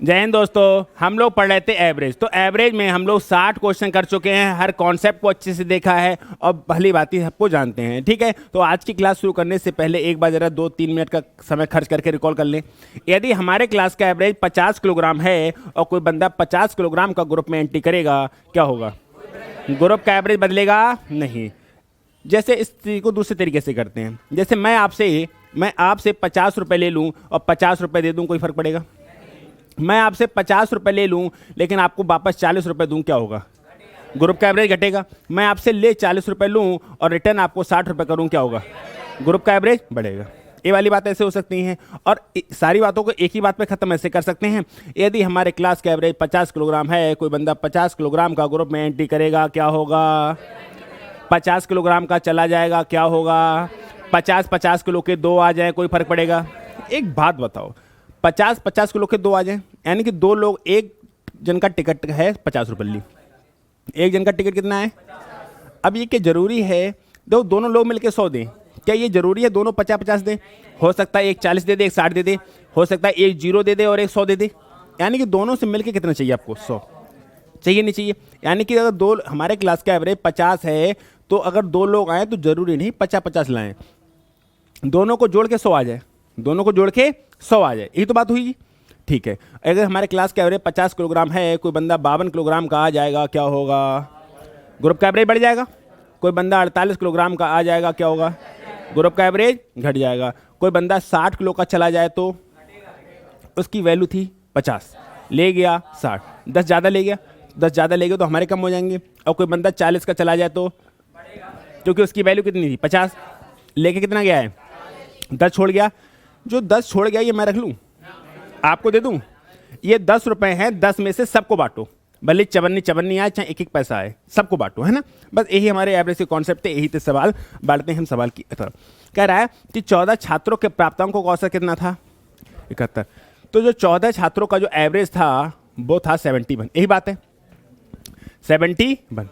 जय हिंद दोस्तों, हम लोग पढ़ रहे थे एवरेज। तो एवरेज में हम लोग 60 क्वेश्चन कर चुके हैं, हर कॉन्सेप्ट को अच्छे से देखा है और भली बात सबको जानते हैं। ठीक है, तो आज की क्लास शुरू करने से पहले एक बार जरा 2-3 मिनट का समय खर्च करके रिकॉल कर लें। यदि हमारे क्लास का एवरेज 50 किलोग्राम है और कोई बंदा 50 किलोग्राम का ग्रुप में एंट्री करेगा, क्या होगा? ग्रुप का एवरेज बदलेगा नहीं। जैसे इस चीज़ को दूसरे तरीके से करते हैं, जैसे मैं आपसे 50 रुपये ले लूँ और 50 रुपये दे दूँ, कोई फ़र्क पड़ेगा? मैं आपसे 50 रुपये ले लूँ लेकिन आपको वापस 40 रुपये दूँ, क्या होगा? ग्रुप का एवरेज घटेगा। मैं आपसे ले 40 रुपये लूँ और रिटर्न आपको 60 रुपये करूँ, क्या होगा? ग्रुप का एवरेज बढ़ेगा। ये वाली बात ऐसे हो सकती हैं और सारी बातों को एक ही बात पे ख़त्म ऐसे कर सकते हैं। यदि हमारे क्लास का एवरेज 50 किलोग्राम है, कोई बंदा 50 किलोग्राम का ग्रुप में एंट्री करेगा, क्या होगा? 50 किलोग्राम का चला जाएगा, क्या होगा? 50 किलो के 2 आ जाए, कोई फ़र्क पड़ेगा? एक बात बताओ, 50 किलो के 2 आ जाए, यानी कि 2 लोग, एक जन का टिकट है 50 रुपये ली, एक जन का टिकट कितना है? अब ये क्या ज़रूरी है दोनों लोग मिलकर 100 दें? क्या ये ज़रूरी है दोनों 50-50 दें? हो सकता है एक 40 दे दे, एक 60 दे दे, हो सकता है एक 0 दे दे और एक 100 दे दे। यानी कि दोनों से मिलकर कितना चाहिए आपको? 100 चाहिए, नहीं चाहिए? यानी कि अगर हमारे क्लास का एवरेज 50 है तो अगर 2 लोग आए तो ज़रूरी नहीं 50-50 लाएँ, दोनों को जोड़ के 100 आ जाए, दोनों को जोड़ के 100 आ जाए। यही तो बात हुई। ठीक है, अगर हमारे क्लास का एवरेज 50 किलोग्राम है, कोई बंदा 52 किलोग्राम का आ जाएगा, क्या होगा? ग्रुप का एवरेज बढ़ जाएगा। कोई बंदा 48 किलोग्राम का आ जाएगा, क्या होगा? ग्रुप का एवरेज घट जाएगा। कोई बंदा 60 किलो का चला जाए तो उसकी वैल्यू थी 50, ले गया 60, 10 ज़्यादा ले गया, 10 ज़्यादा ले गया तो हमारे कम हो जाएंगे। और कोई बंदा 40 का चला जाए तो, क्योंकि उसकी वैल्यू कितनी थी 50, लेके कितना गया है? 10 छोड़ गया। जो 10 छोड़ गया ये मैं रख लूँ, आपको दे दूँ? ये 10 रुपये हैं, 10 में से सबको बांटो, भले चवन्नी आए चाहे 1-1 पैसा आए, सबको बांटो, है ना? बस यही हमारे एवरेज के कॉन्सेप्ट है। यही तो सवाल बांटते हैं हम सवाल की तरफ। कह रहा है कि 14 छात्रों के प्राप्तांकों का औसत कितना था? 71। तो जो 14 छात्रों का जो एवरेज था वो था 71। यही बात है, 71।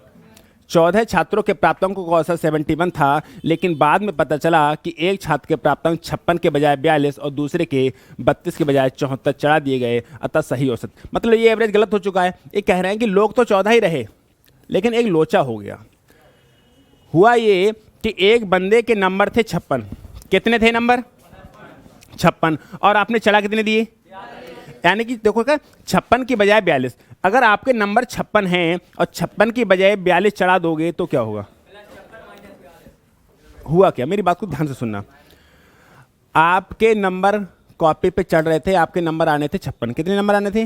14 छात्रों के प्राप्तांकों का औसत 71 था, लेकिन बाद में पता चला कि एक छात्र के प्राप्तांक 56 के बजाय 42 और दूसरे के 32 के बजाय 74 चढ़ा दिए गए, अतः सही औसत। मतलब ये एवरेज गलत हो चुका है। ये कह रहे हैं कि लोग तो 14 ही रहे लेकिन एक लोचा हो गया। हुआ ये कि एक बंदे के नंबर थे 56। कितने थे नंबर? 56। और आपने चढ़ा कितने दिए? यानी कि देखो क्या, 56 की बजाय 42। अगर आपके नंबर 56 हैं और 56 की बजाय 42 चढ़ा दोगे तो क्या होगा? हुआ क्या, मेरी बात को ध्यान से सुनना। आपके नंबर कॉपी पे चढ़ रहे थे, आपके नंबर आने थे 56। कितने नंबर आने थे?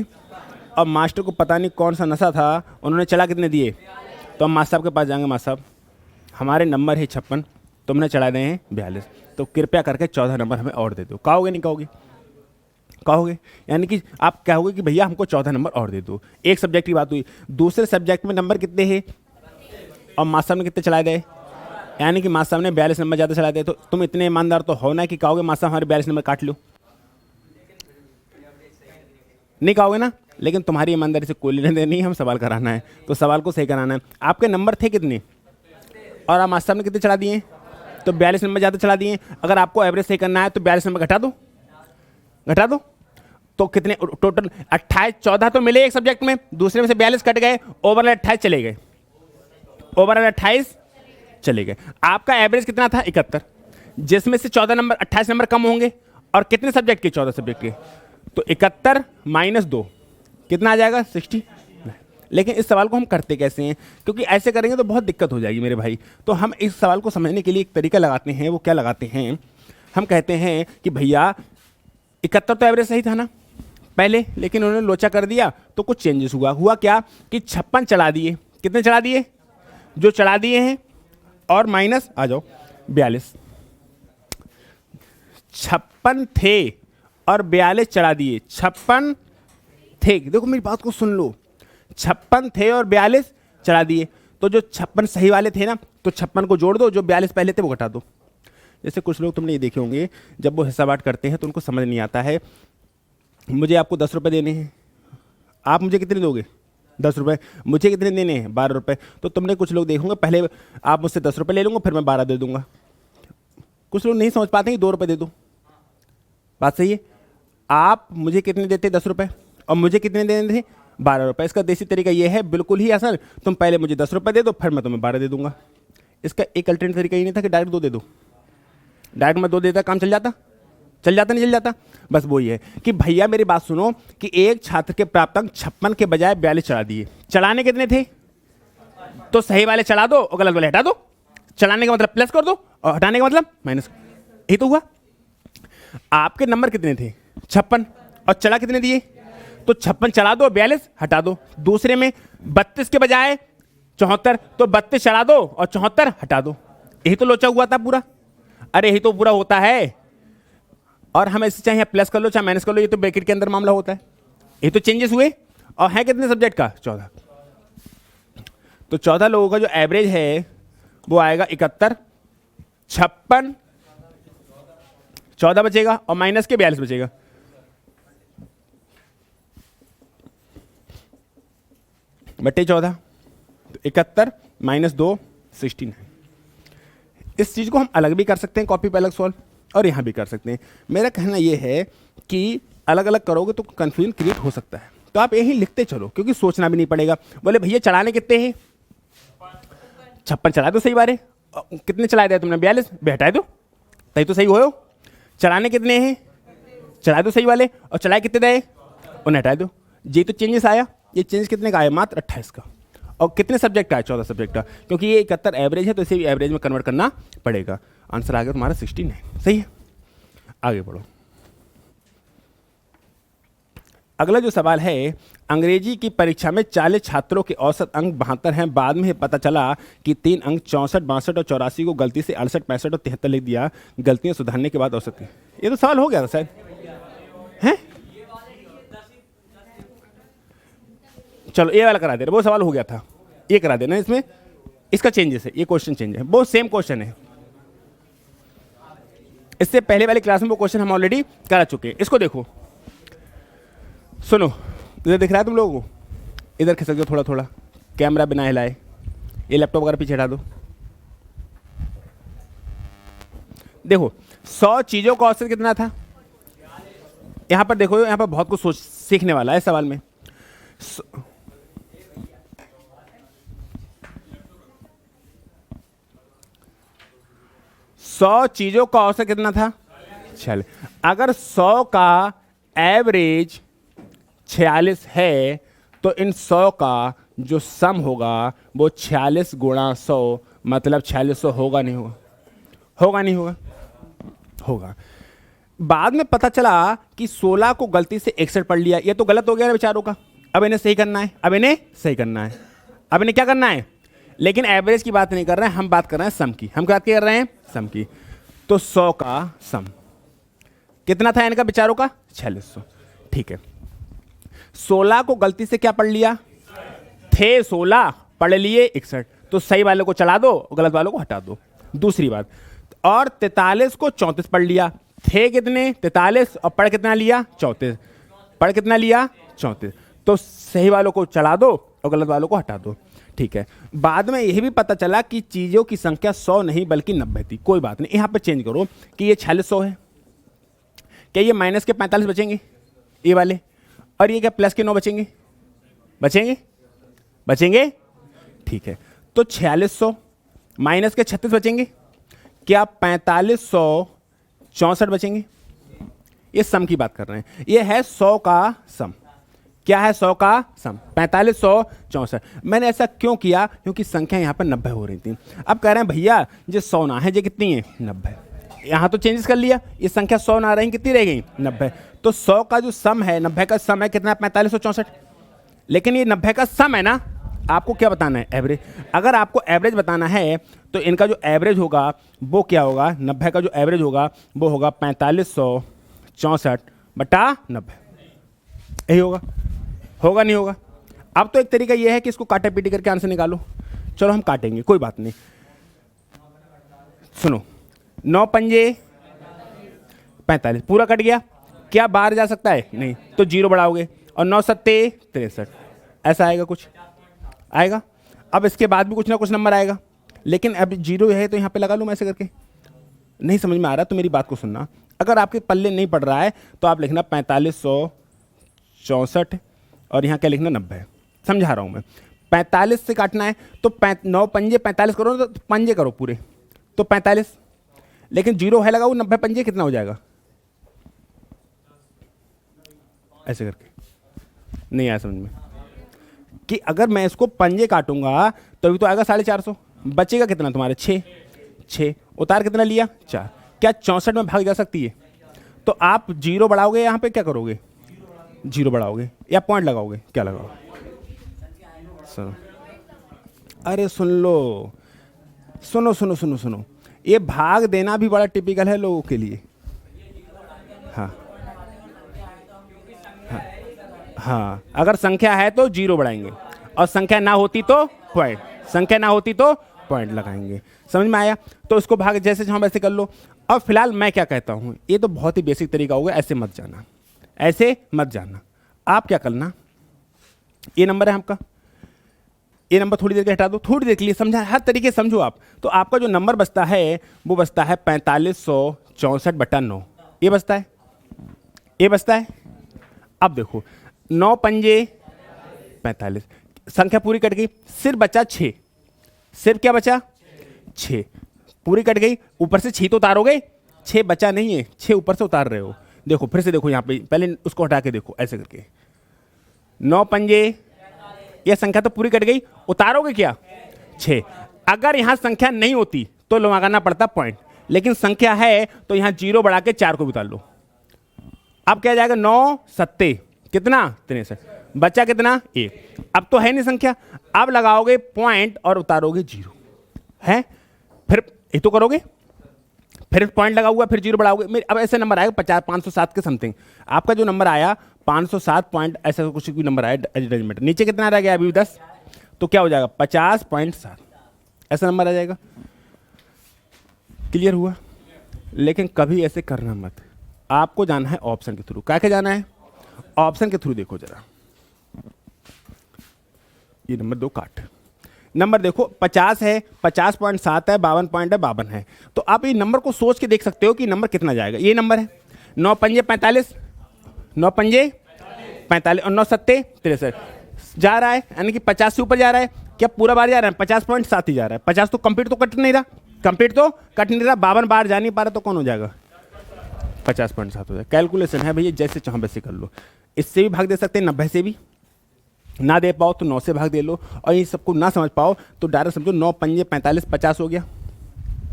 और मास्टर को पता नहीं कौन सा नशा था, उन्होंने चढ़ा कितने दिए? तो हम मास्टर साहब के पास जाएंगे, मास्टर साहब हमारे नंबर है 56, तुमने चढ़ा दिए हैं 42, तो कृपया करके 14 नंबर हमें और दे दो। कहोगे नहीं कहोगे? कहोगे। यानी कि आप कहोगे कि भैया हमको 14 नंबर और दे दो। एक सब्जेक्ट की बात हुई, दूसरे सब्जेक्ट में नंबर कितने हैं और मास्टर साहब ने कितने चलाए दे? यानी कि मास्टर साहब ने 42 नंबर ज़्यादा चलाए दे। तो तुम इतने ईमानदार तो हो ना कि कहोगे मास्टर साहब हमारे 42 नंबर काट लो? नहीं कहोगे ना? लेकिन तुम्हारी ईमानदारी से कोई लेने देनी है, हम सवाल कराना है तो सवाल को सही कराना है। आपके नंबर थे कितने और आप मास्टर साहब ने कितने चढ़ा दिए? तो 42 नंबर ज़्यादा चढ़ा दिए। अगर आपको एवरेज सही करना है तो 42 नंबर घटा दो। तो कितने टोटल? 28। 14 तो मिले एक सब्जेक्ट में, दूसरे में से 42 कट गए, ओवरऑल 28 चले गए, ओवरऑल 28 चले गए। आपका एवरेज कितना था? 71, जिसमें से 14 नंबर 28 नंबर कम होंगे। और कितने सब्जेक्ट के? 14 सब्जेक्ट के। तो 71 - 2 कितना आ जाएगा? 60। लेकिन इस सवाल को हम करते कैसे हैं? क्योंकि ऐसे करेंगे तो बहुत दिक्कत हो जाएगी मेरे भाई। तो हम इस सवाल को समझने के लिए एक तरीका लगाते हैं। वो क्या लगाते हैं? हम कहते हैं कि भैया 71 तो एवरेज सही था ना पहले, लेकिन उन्होंने लोचा कर दिया तो कुछ चेंजेस हुआ क्या कि 56 चढ़ा दिए। कितने चढ़ा दिए? जो चढ़ा दिए हैं, और माइनस आ जाओ 42। 56 थे और 42 चढ़ा दिए। 56 थे, देखो मेरी बात को सुन लो, 56 थे और 42 चढ़ा दिए। तो जो 56 सही वाले थे ना, तो 56 को जोड़ दो, जो 42 पहले थे वो घटा दो। जैसे कुछ लोग तुमने ये देखे होंगे, जब वो हिसाब बांट करते हैं तो उनको समझ नहीं आता है। मुझे आपको 10 रुपये देने हैं, आप मुझे कितने दोगे? 10 रुपये। मुझे कितने देने हैं? 12 रुपये। तो तुमने कुछ लोग देखोगे, पहले आप मुझसे 10 रुपये ले लूँगा, फिर मैं 12 दे दूँगा। कुछ लोग नहीं समझ पाते कि 2 रुपये दे दो। बात सही है। आप मुझे कितने देते? 10 रुपये। और मुझे कितने देने थे 12 रुपये। इसका देसी तरीका ये है, बिल्कुल ही आसान, तुम पहले मुझे 10 रुपये दे दो, फिर मैं तुम्हें 12 दे दूंगा। इसका एक अल्टरनेट तरीका ये नहीं था कि डायरेक्ट 2 दे दो, डायरेक्ट मैं 2 देता काम चल जाता, नहीं चल जाता। बस वो ये है कि भैया मेरी बात सुनो कि एक छात्र के प्राप्तांक 56 के बजाय 42 चढ़ा दिए। चढ़ाने कितने थे? तो सही वाले चढ़ा दो और गलत वाले हटा दो। चढ़ाने का मतलब प्लस कर दो और हटाने का मतलब माइनस। यही तो हुआ। आपके नंबर कितने थे? 56, और चढ़ा कितने दिए? तो 56 चढ़ा दो, 42 हटा दो। दूसरे में 32 के बजाय 74, तो 32 चढ़ा दो और 74 हटा दो। यही तो लोचा हुआ था पूरा। अरे यही तो पूरा होता है। और हम ऐसे चाहे प्लस कर लो चाहे माइनस कर लो, ये तो ब्रैकेट के अंदर मामला होता है। ये तो चेंजेस हुए। और है कितने सब्जेक्ट का? 14। तो 14 लोगों का जो एवरेज है वो आएगा 71, 56, 14 बचेगा और माइनस के 42 बचेगा। बटे 14, तो 71 माइनस 2 16 है। इस चीज को हम अलग भी कर सकते हैं, कॉपी पे अलग सॉल्व, और यहां भी कर सकते हैं। मेरा कहना यह है कि अलग अलग करोगे तो कंफ्यूजन क्रिएट हो सकता है, तो आप यही लिखते चलो क्योंकि सोचना भी नहीं पड़ेगा। बोले भैया चढ़ाने कितने हैं? 56 चढ़ा दो सही बारे। कितने चढ़ाए दिया तुमने? 42, हटाए दो, तभी तो सही हो। चढ़ाने कितने हैं? चढ़ा दो सही वाले, और चढ़ाए कितने दे उन्हें हटाए दो। ये तो चेंजेस आया। ये चेंज कितने का आया? मात्र 28 का। और कितने सब्जेक्ट का है? 14 सब्जेक्ट का, क्योंकि ये 71 एवरेज है तो इसे भी एवरेज में कन्वर्ट करना पड़ेगा। आंसर आ गया तुम्हारा 16 है। सही है, आगे बढ़ो। अगला जो सवाल है, अंग्रेजी की परीक्षा में 40 छात्रों के औसत अंक 72 हैं। बाद में पता चला कि 3 अंक 64, 62 और 84 को गलती से 68, 65 और 73 लिख दिया। गलतियां सुधारने के बाद औसत। ये तो सवाल हो गया था शायद, हैं? चलो ये वाला करा दे रहे, वो सवाल हो गया था, ये करा देना। इसमें इसका चेंजेस है, ये क्वेश्चन चेंज है, वो सेम क्वेश्चन है। इससे पहले वाली क्लास में वो क्वेश्चन हम ऑलरेडी करा चुके हैं। इसको देखो, सुनो, इधर दिख रहा है तुम लोगों को? इधर खिसक दो थोड़ा थोड़ा, कैमरा बिना हिलाए। ये लैपटॉप वगैरह पीछे हटा दो। देखो 100 चीजों का औसत कितना था? यहां पर देखो, यहां पर बहुत कुछ सोच सीखने वाला है सवाल में। 100 चीजों का औसत कितना था? 46। अगर 100 का एवरेज 46 है तो इन 100 का जो सम होगा वो 46 गुणा 100 मतलब 4600 होगा नहीं होगा? होगा नहीं होगा? होगा। बाद में पता चला कि 16 को गलती से 61 पढ़ लिया। ये तो गलत हो गया ना बेचारों का। अब इन्हें सही करना है, अब इन्हें क्या करना है? लेकिन एवरेज की बात नहीं कर रहे हैं, हम बात कर रहे हैं सम की। हम क्या कर रहे हैं? सम की। तो 100 का सम कितना था इनका बेचारों का? 4600। ठीक है, 16 को गलती से क्या पढ़ लिया? थे 16, पढ़ लिए 61, तो सही वाले को चला दो, गलत वालों को हटा दो। दूसरी बात, और 43 को 34 पढ़ लिया। थे कितने? 43, और पढ़ कितना लिया? 34। पढ़ कितना लिया? 34। तो सही वालों को चला दो और गलत वालों को हटा दो। ठीक है, बाद में यह भी पता चला कि चीजों की संख्या 100 नहीं बल्कि 90 थी। कोई बात नहीं, यहां पर चेंज करो कि ये 4600 है। क्या ये माइनस के 45 बचेंगे ये वाले? और ये क्या प्लस के 9 बचेंगे? बचेंगे। ठीक है, तो 4600 माइनस के 36 बचेंगे। क्या 4564 बचेंगे? ये सम की बात कर रहे हैं। ये है 100 का सम। क्या है? 100 का सम 4564। मैंने ऐसा क्यों किया? क्योंकि संख्या यहां पर 90 हो रही थी। अब कह रहे हैं भैया ये 100 ना है, ये कितनी है? 90। यहां तो चेंजेस कर लिया, ये संख्या 100 ना रही, कितनी रह गई? 90। तो 100 का जो सम है, 90 का सम है कितना? 4564। लेकिन ये 90 का सम है ना, आपको क्या बताना है? एवरेज। अगर आपको एवरेज बताना है तो इनका जो एवरेज होगा वो क्या होगा? 90 का जो एवरेज होगा वो होगा 4564 बटा 90। यही होगा नहीं होगा? अब तो एक तरीका यह है कि इसको काटा पीटी करके आंसर निकालो। चलो हम काटेंगे, कोई बात नहीं। सुनो, 9 पंजे 45, पूरा कट गया। क्या बाहर जा सकता है? नहीं, तो 0 बढ़ाओगे, और 9 सत्ते 63, ऐसा आएगा कुछ आएगा। अब इसके बाद भी कुछ ना कुछ नंबर आएगा, लेकिन अब 0 है तो यहां पे लगा लूं मैं ऐसे करके। नहीं समझ में आ रहा तो मेरी बात को सुनना। अगर आपके पल्ले नहीं पड़ रहा है तो आप लिखना 64 और यहाँ क्या लिखना 90 है। समझा रहा हूँ मैं। 45 से काटना है तो 9 पंजे 45 करो ना, तो पंजे करो पूरे तो 45, लेकिन जीरो है लगा वो 90 पंजे कितना हो जाएगा, ऐसे करके नहीं आया समझ में कि अगर मैं इसको पंजे काटूंगा तो अभी तो आएगा 450, बचेगा कितना तुम्हारे 6 उतार कितना लिया 4, क्या 64 में भाग जा सकती है? तो आप जीरो बढ़ाओगे यहाँ पे क्या करोगे, जीरो बढ़ाओगे या पॉइंट लगाओगे, क्या लगाओगे? सुनो, अरे सुन लो, सुनो सुनो सुनो सुनो, ये भाग देना भी बड़ा टिपिकल है लोगों के लिए। हाँ हाँ, अगर संख्या है तो जीरो बढ़ाएंगे और संख्या ना होती तो पॉइंट, संख्या ना होती तो पॉइंट लगाएंगे। समझ में आया? तो इसको भाग जैसे हम वैसे कर लो। अब फिलहाल मैं क्या कहता हूँ, ये तो बहुत ही बेसिक तरीका होगा, ऐसे मत जाना, ऐसे मत जाना। आप क्या करना, ये नंबर है आपका, ये नंबर थोड़ी देर के हटा दो, थोड़ी देर के लिए समझा, हर तरीके से समझो आप। तो आपका जो नंबर बचता है वो बचता है 4564/9, ये बचता है, ये बचता है। अब देखो 9 पंजे 45, संख्या पूरी कट गई, सिर्फ बचा 6, सिर्फ क्या बचा 6, पूरी कट गई, ऊपर से 6 तो उतारोगे, 6 बचा नहीं है, 6 ऊपर से उतार रहे हो। देखो फिर से देखो यहाँ पे, पहले उसको हटा के देखो ऐसे करके, 9 पंजे, यह संख्या तो पूरी कट गई, उतारोगे क्या 6। अगर यहाँ संख्या नहीं होती तो लगाना पड़ता पॉइंट, लेकिन संख्या है तो यहाँ जीरो बढ़ा के 4 को भी उतार लो। अब क्या जाएगा 9 सत्ते कितना 63, बचा कितना 1। अब तो है नहीं संख्या, अब लगाओगे पॉइंट और उतारोगे जीरो, है फिर ये तो करोगे, फिर पॉइंट लगा हुआ, फिर जीरो बढ़ाओगे। अब ऐसे नंबर आएगा 507 के समथिंग, आपका जो नंबर आया 507 पॉइंट ऐसा कुछ भी नंबर आया अरेंजमेंट, नीचे कितना रह गया अभी 10, तो क्या हो जाएगा 50.7, ऐसा नंबर आ जाएगा। क्लियर हुआ? लेकिन कभी ऐसे करना मत, आपको जाना है ऑप्शन के थ्रू। क्या क्या जाना है? ऑप्शन के थ्रू। देखो जरा, ये नंबर 2 काट, नंबर देखो 50 है, 50.7 है, 52 पॉइंट है, 52 है। तो आप ये नंबर को सोच के देख सकते हो कि नंबर कितना जाएगा। ये नंबर है 9 पंजे 45, 9 पंजे 45 और 9 सत्ते 63 जा रहा है, यानी कि 50 से ऊपर जा रहा है। क्या पूरा बार जा रहा है? 50.7 ही जा रहा है। 50 तो कंप्लीट तो कट नहीं रहा, कंप्लीट तो कट नहीं रहा, 52 बार जा नहीं पा रहा, तो कौन हो जाएगा 50.7 हो जाएगा। कैलकुलेशन है भैया, जैसे चाहो वैसे कर लो। इससे भी भाग दे सकते हैं, 90 से भी ना दे पाओ तो 9 से भाग दे लो, और ये सबको ना समझ पाओ तो डायरेक्ट समझो 9 पंजे 45, 50 हो गया,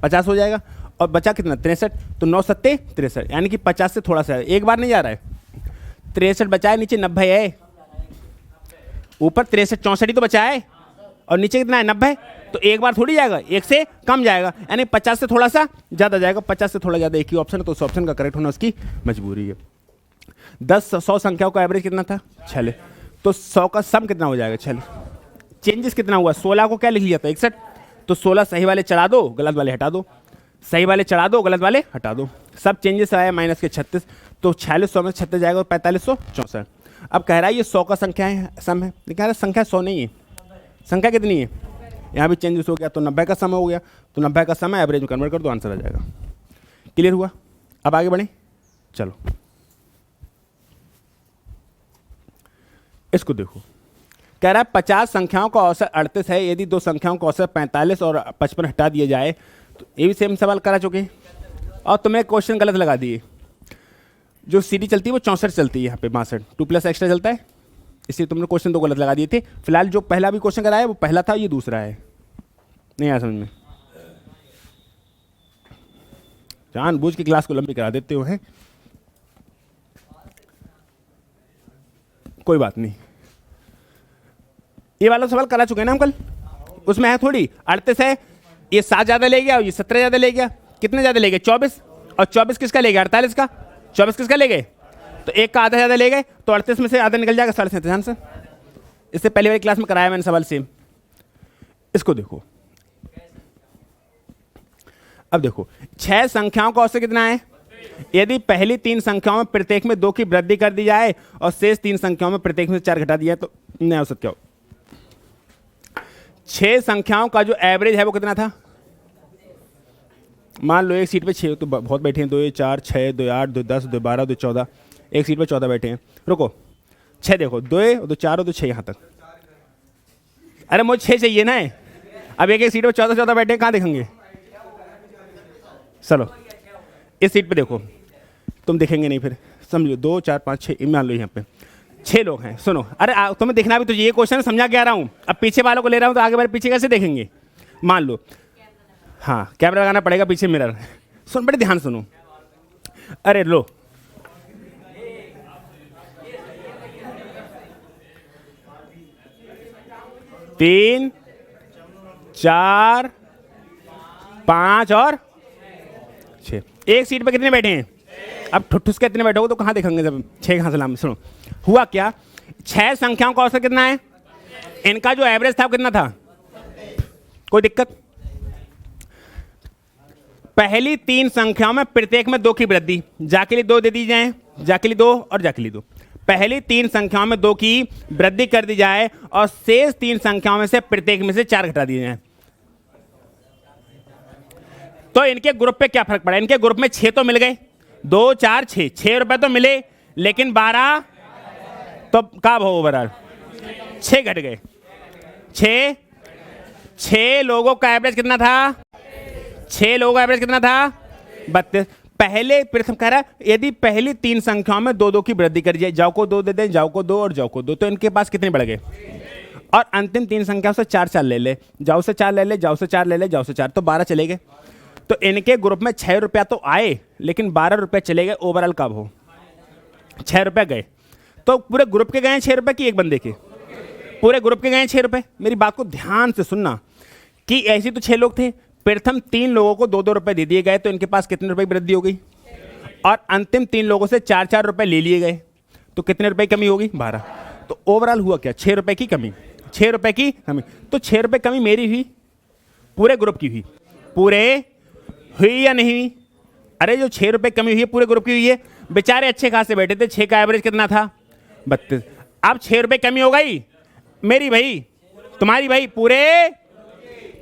50 हो जाएगा। और बचा कितना 63, तो 9 सत्ते 63, यानी कि 50 से थोड़ा सा एक बार नहीं जा रहा है, 63 बचा है, नीचे 90 है, ऊपर 63 64 ही तो बचा है, और नीचे कितना है 90, तो एक बार थोड़ी जाएगा, एक से कम जाएगा, यानी 50 से थोड़ा सा ज़्यादा जाएगा। 50 से थोड़ा ज़्यादा एक ही ऑप्शन है, तो उस ऑप्शन का करेक्ट होना उसकी मजबूरी है। 10 100 संख्याओं का एवरेज कितना था 6, तो 100 का सम कितना हो जाएगा 6। चेंजेस कितना हुआ, 16 को क्या लिख लिया था 61, तो 16 सही वाले चढ़ा दो, गलत वाले हटा दो, सही वाले चढ़ा दो, गलत वाले हटा दो, सब चेंजेस आया माइनस के 36, तो 4600 में 36 जाएगा और 4564। अब कह रहा है ये 100 का संख्या है, सम है, लेकिन कह रहा है संख्या 100 नहीं है, संख्या कितनी है, यहाँ भी चेंजेस हो गया, तो 90 का सम हो गया, तो 90 का सम है, एवरेज में कन्वर्ट कर दो, आंसर आ जाएगा। क्लियर हुआ? अब आगे बढ़े, चलो इसको देखो। कह रहा है 50 संख्याओं का औसत 38 है, यदि 2 संख्याओं का औसत 45 और 55 हटा दिया जाए, तो ये भी सेम सवाल करा चुके हैं, और तुम्हें क्वेश्चन गलत लगा दिए। जो सीडी चलती है वो 64 चलती है, यहाँ पे 62, 2 प्लस एक्स्ट्रा चलता है, इसलिए तुमने क्वेश्चन 2 गलत लगा दिए थे। फिलहाल जो पहला भी क्वेश्चन कराया वो पहला था, ये दूसरा है, नहीं आया समझ में, जानबूझ के क्लास को लंबी करा देते हो हैं, कोई बात नहीं। ये वाला सवाल करा चुके हैं ना हम कल, उसमें है थोड़ी 38 है, ये 7 ज़्यादा ले गया और ये 17 ज़्यादा ले गया, कितने ज़्यादा ले गए 24, और 24 किसका ले गया 48 का, 24 किसका ले गए, तो एक का आधा ज़्यादा ले गए, तो 38 में से आधा निकल जाएगा 37.5 से। इससे पहले वाली क्लास में कराया मैंने सवाल सेम। इसको देखो, अब देखो 6 संख्याओं का औसत कितना है, यदि पहली 3 संख्याओं में प्रत्येक में 2 की वृद्धि कर दी जाए और शेष 3 संख्याओं में प्रत्येक में 4 घटा दिया, तो नया औसत क्या हो। 6 संख्याओं का जो एवरेज है वो कितना था, मान लो एक सीट पे 6 तो बहुत बैठे हैं, 2 4 6 2 8 2 10 2 12 2 14, एक सीट पे 14 बैठे हैं, रुको 6 देखो, 2 2 4 2 6 यहाँ तक। अरे मुझे 6 चाहिए ना। अब एक एक सीट पे 14 14 बैठे, कहाँ देखेंगे? चलो इस सीट पे देखो, तुम देखेंगे नहीं फिर, समझो 2 4 5 6 मान लो यहाँ पे 6 लोग हैं। सुनो, अरे तुम्हें देखना भी तो ये क्वेश्चन समझा के आ रहा हूँ। अब पीछे वालों को ले रहा हूँ तो आगे वाले पीछे कैसे देखेंगे? मान लो, हाँ कैमरा लगाना पड़ेगा, पीछे मिरर। सुन, बड़े ध्यान सुनो। अरे लो, तीन, 4, 5 और 6। एक सीट पे कितने बैठे हैं? अब ठुठुस के कितने बैठोगे तो कहाँ देखेंगे जब 6 कहाँ से लाम। सुनो, हुआ क्या, 6 संख्याओं का औसत कितना है? इनका जो एवरेज था वो कितना था? कोई दिक्कत? पहली 3 संख्याओं में प्रत्येक में 2 की वृद्धि, जा के लिए 2 दे दी जाए, जा के लिए 2 और जा के लिए 2। पहली 3 संख्याओं में 2 की वृद्धि कर दी जाए और शेष 3 संख्याओं में से प्रत्येक में से 4 घटा दिए जाए, तो इनके ग्रुप पे क्या फर्क पड़ा? इनके ग्रुप में 6 तो मिल गए, 2 4 6, 6 रुपए तो मिले, लेकिन 12 तो कब हो ओवरऑल 6 घट गए। 6 लोगों का एवरेज कितना था? 6 लोगों का एवरेज कितना था? 32। पहले प्रथम कह रहा है यदि पहली 3 संख्याओं में 2 2 की वृद्धि कर जाए, जाओ को 2 दे दें, जाओ को 2 और जाओ को 2, तो इनके पास कितने बढ़ गए? और अंतिम 3 संख्याओं से 4 4 ले ले, जाओ से 4 ले ले, जाओ से 4 ले ले, जाओ से 4, तो 12 चले गए। तो इनके ग्रुप में 6 रुपया तो आए, लेकिन 12 रुपए चले गए। ओवरऑल कब हो? 6 रुपए गए। तो पूरे ग्रुप के गए 6 रुपए कि एक बंदे के? पूरे ग्रुप के गए 6 रुपए। मेरी बात को ध्यान से सुनना कि ऐसे तो 6 लोग थे, प्रथम 3 लोगों को 2 2 रुपए दे दिए गए, तो इनके पास कितने रुपए की वृद्धि हो गई? और अंतिम 3 लोगों से 4 4 रुपए ले लिए गए, तो कितने रुपए की कमी होगी? 12। तो ओवरऑल हुआ क्या? 6 रुपए की कमी, 6 रुपए की कमी। तो 6 रुपए कमी मेरी हुई, पूरे ग्रुप की हुई। पूरे हुई या नहीं हुई? अरे जो 6 रुपए कमी हुई है पूरे ग्रुप की हुई है। बेचारे अच्छे खासे बैठे थे, 6 का एवरेज कितना था? 32। अब 6 रुपए कमी हो गई मेरी भाई, तुम्हारी भाई, पूरे।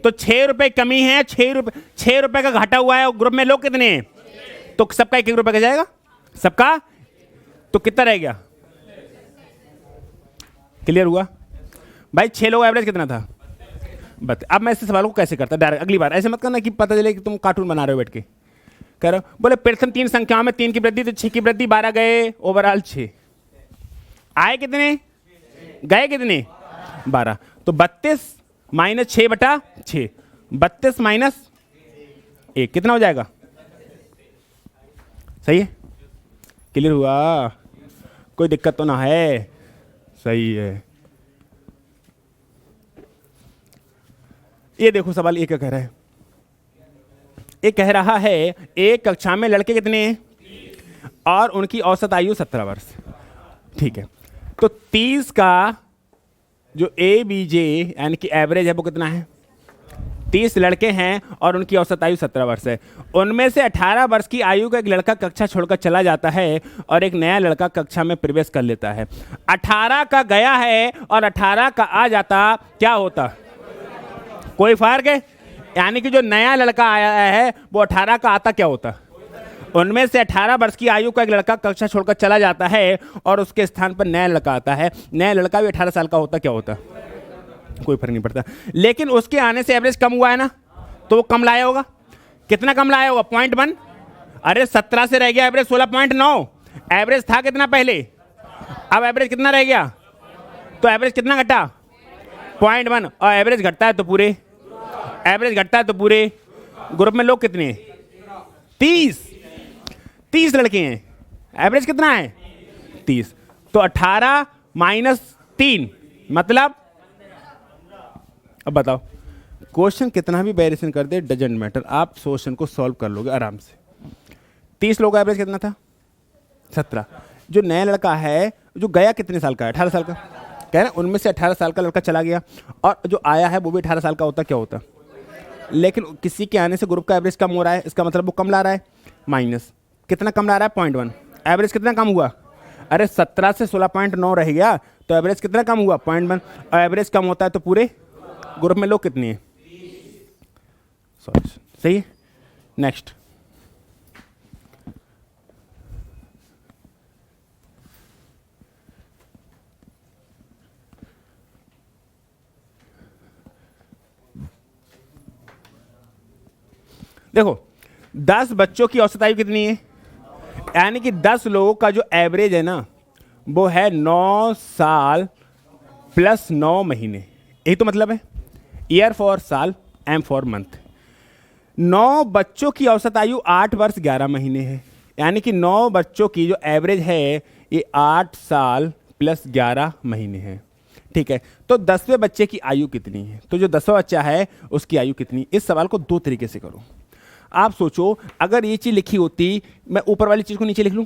तो 6 रुपए कमी है, 6 रुपए का घाटा हुआ है, और ग्रुप में लोग कितने हैं? तो सबका 1 1 रुपए का जाएगा सबका, तो कितना रह गया? क्लियर हुआ भाई? 6 लोग एवरेज कितना था? बस अब मैं ऐसे सवालों को कैसे करता डायरेक्ट, अगली बार ऐसे मत करना कि पता चले कि तुम कार्टून बना रहे हो बैठ के। कह रहे हो बोले प्रथम 3 संख्याओं में 3 की वृद्धि, तो 6 की वृद्धि, 12 गए, ओवरऑल 6 आए, कितने गए? कितने? 12। तो 32 माइनस 6 बटा 6, 32 माइनस 1 कितना हो जाएगा? सही है? क्लियर हुआ? कोई दिक्कत तो ना है? सही है। ये देखो सवाल ये क्या कह रहा है? ये कह रहा है एक कक्षा में लड़के कितने हैं और उनकी औसत आयु 17 वर्ष। ठीक है, तो 30 का जो ABJ यानी कि एवरेज है वो कितना है? 30 लड़के हैं और उनकी औसत आयु 17 वर्ष है। उनमें से 18 वर्ष की आयु का एक लड़का कक्षा छोड़कर चला जाता है और एक नया लड़का कक्षा में प्रवेश कर लेता है। 18 का गया है और 18 का आ जाता, क्या होता? कोई फर्क है? यानी कि जो नया लड़का आया है वो 18 का आता, क्या होता? उनमें से 18 वर्ष की आयु का एक लड़का कक्षा छोड़कर चला जाता है और उसके स्थान पर नया लड़का आता है। नया लड़का भी 18 साल का होता, क्या होता? कोई फर्क नहीं पड़ता। लेकिन उसके आने से एवरेज कम हुआ है ना, तो वो कम लाया होगा। कितना कम लाया होगा? 0.1। अरे 17 से रह गया एवरेज 16.9। एवरेज था कितना पहले? अब एवरेज कितना रह गया? तो एवरेज कितना घटा? 0.1। और एवरेज घटता है तो पूरे, एवरेज घटता है तो पूरे ग्रुप में लोग कितने हैं? 30 लड़के हैं, एवरेज कितना है? 30। तो 18 माइनस 3 मतलब, अब बताओ, क्वेश्चन कितना भी वेरिएशन कर दे डजेंट मैटर, आप क्वेश्चन को सॉल्व कर लोगे आराम से। 30 लोगों का एवरेज कितना था? 17। जो नया लड़का है जो गया कितने साल का है? 18 साल का। कह रहे हैं उनमें से 18 साल का लड़का चला गया और जो आया है वो भी 18 साल का होता, क्या होता? लेकिन किसी के आने से ग्रुप का एवरेज कम हो रहा है, इसका मतलब वो कम ला रहा है। माइनस कितना कम ला रहा है? 0.1। एवरेज कितना कम हुआ? अरे 17 से 16.9 रह गया, तो एवरेज कितना कम हुआ? 0.1। और एवरेज कम होता है तो पूरे ग्रुप में लोग कितने हैं? सही है। नेक्स्ट, देखो 10 बच्चों की औसत आयु कितनी है, यानी कि 10 लोगों का जो एवरेज है ना वो है 9 साल प्लस 9 महीने। यही तो मतलब है, ईयर फॉर साल, एम फॉर मंथ। 9 बच्चों की औसत आयु 8 वर्ष 11 महीने है, यानी कि 9 बच्चों की जो एवरेज है ये 8 साल प्लस 11 महीने है। ठीक है, तो 10वें बच्चे की आयु कितनी है, तो जो 10वां बच्चा है उसकी आयु कितनी। इस सवाल को दो तरीके से करो। आप सोचो अगर ये चीज लिखी होती, मैं ऊपर वाली चीज को नीचे लिख लूं,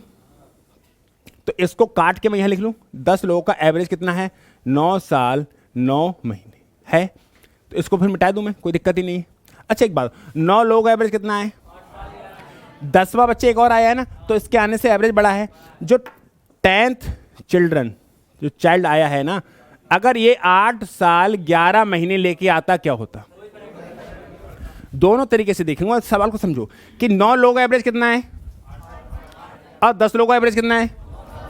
तो इसको काट के मैं यहां लिख लूं 10 लोगों का एवरेज कितना है 9 साल 9 महीने है, तो इसको फिर मिटा दूं मैं, कोई दिक्कत ही नहीं है। अच्छा एक बात, 9 लोगों का एवरेज कितना है, 10वां बच्चे एक और आया है ना, तो इसके आने से एवरेज बढ़ा है। जो 10th चिल्ड्रन, जो चाइल्ड आया है ना, अगर ये 8 साल 11 महीने लेके आता क्या होता। दोनों तरीके से देखेंगे, सवाल को समझो कि 9 लोगों का एवरेज कितना है और 10 लोगों का एवरेज कितना है,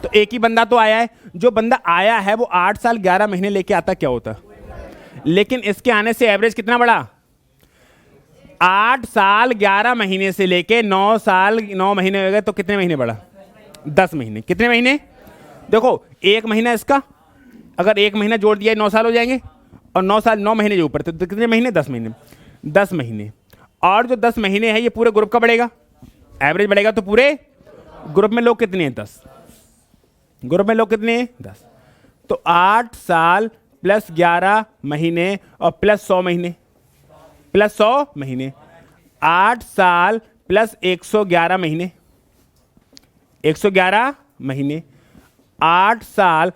तो एक ही बंदा तो आया है। जो बंदा आया है वो 8 साल 11 महीने लेके आता क्या होता, लेकिन इसके आने से एवरेज कितना बढ़ा, 8 साल 11 महीने से लेके 9 साल 9 महीने हो गए, तो कितने महीने बढ़ा, 10 महीने। कितने महीने, देखो एक महीना इसका, अगर एक महीना जोड़ दिया 9 साल हो जाएंगे, और 9 साल 9 महीने जो ऊपर थे, तो कितने महीने, 10 महीने। 10 महीने, और जो 10 महीने है ये पूरे ग्रुप का बढ़ेगा, एवरेज बढ़ेगा, तो पूरे ग्रुप में लोग कितने हैं, 10। ग्रुप में लोग कितने हैं, 10। तो 8 साल प्लस 11 महीने और प्लस 100 महीने, प्लस 100 महीने, 8 साल प्लस 111 महीने, 111 महीने, 8 साल।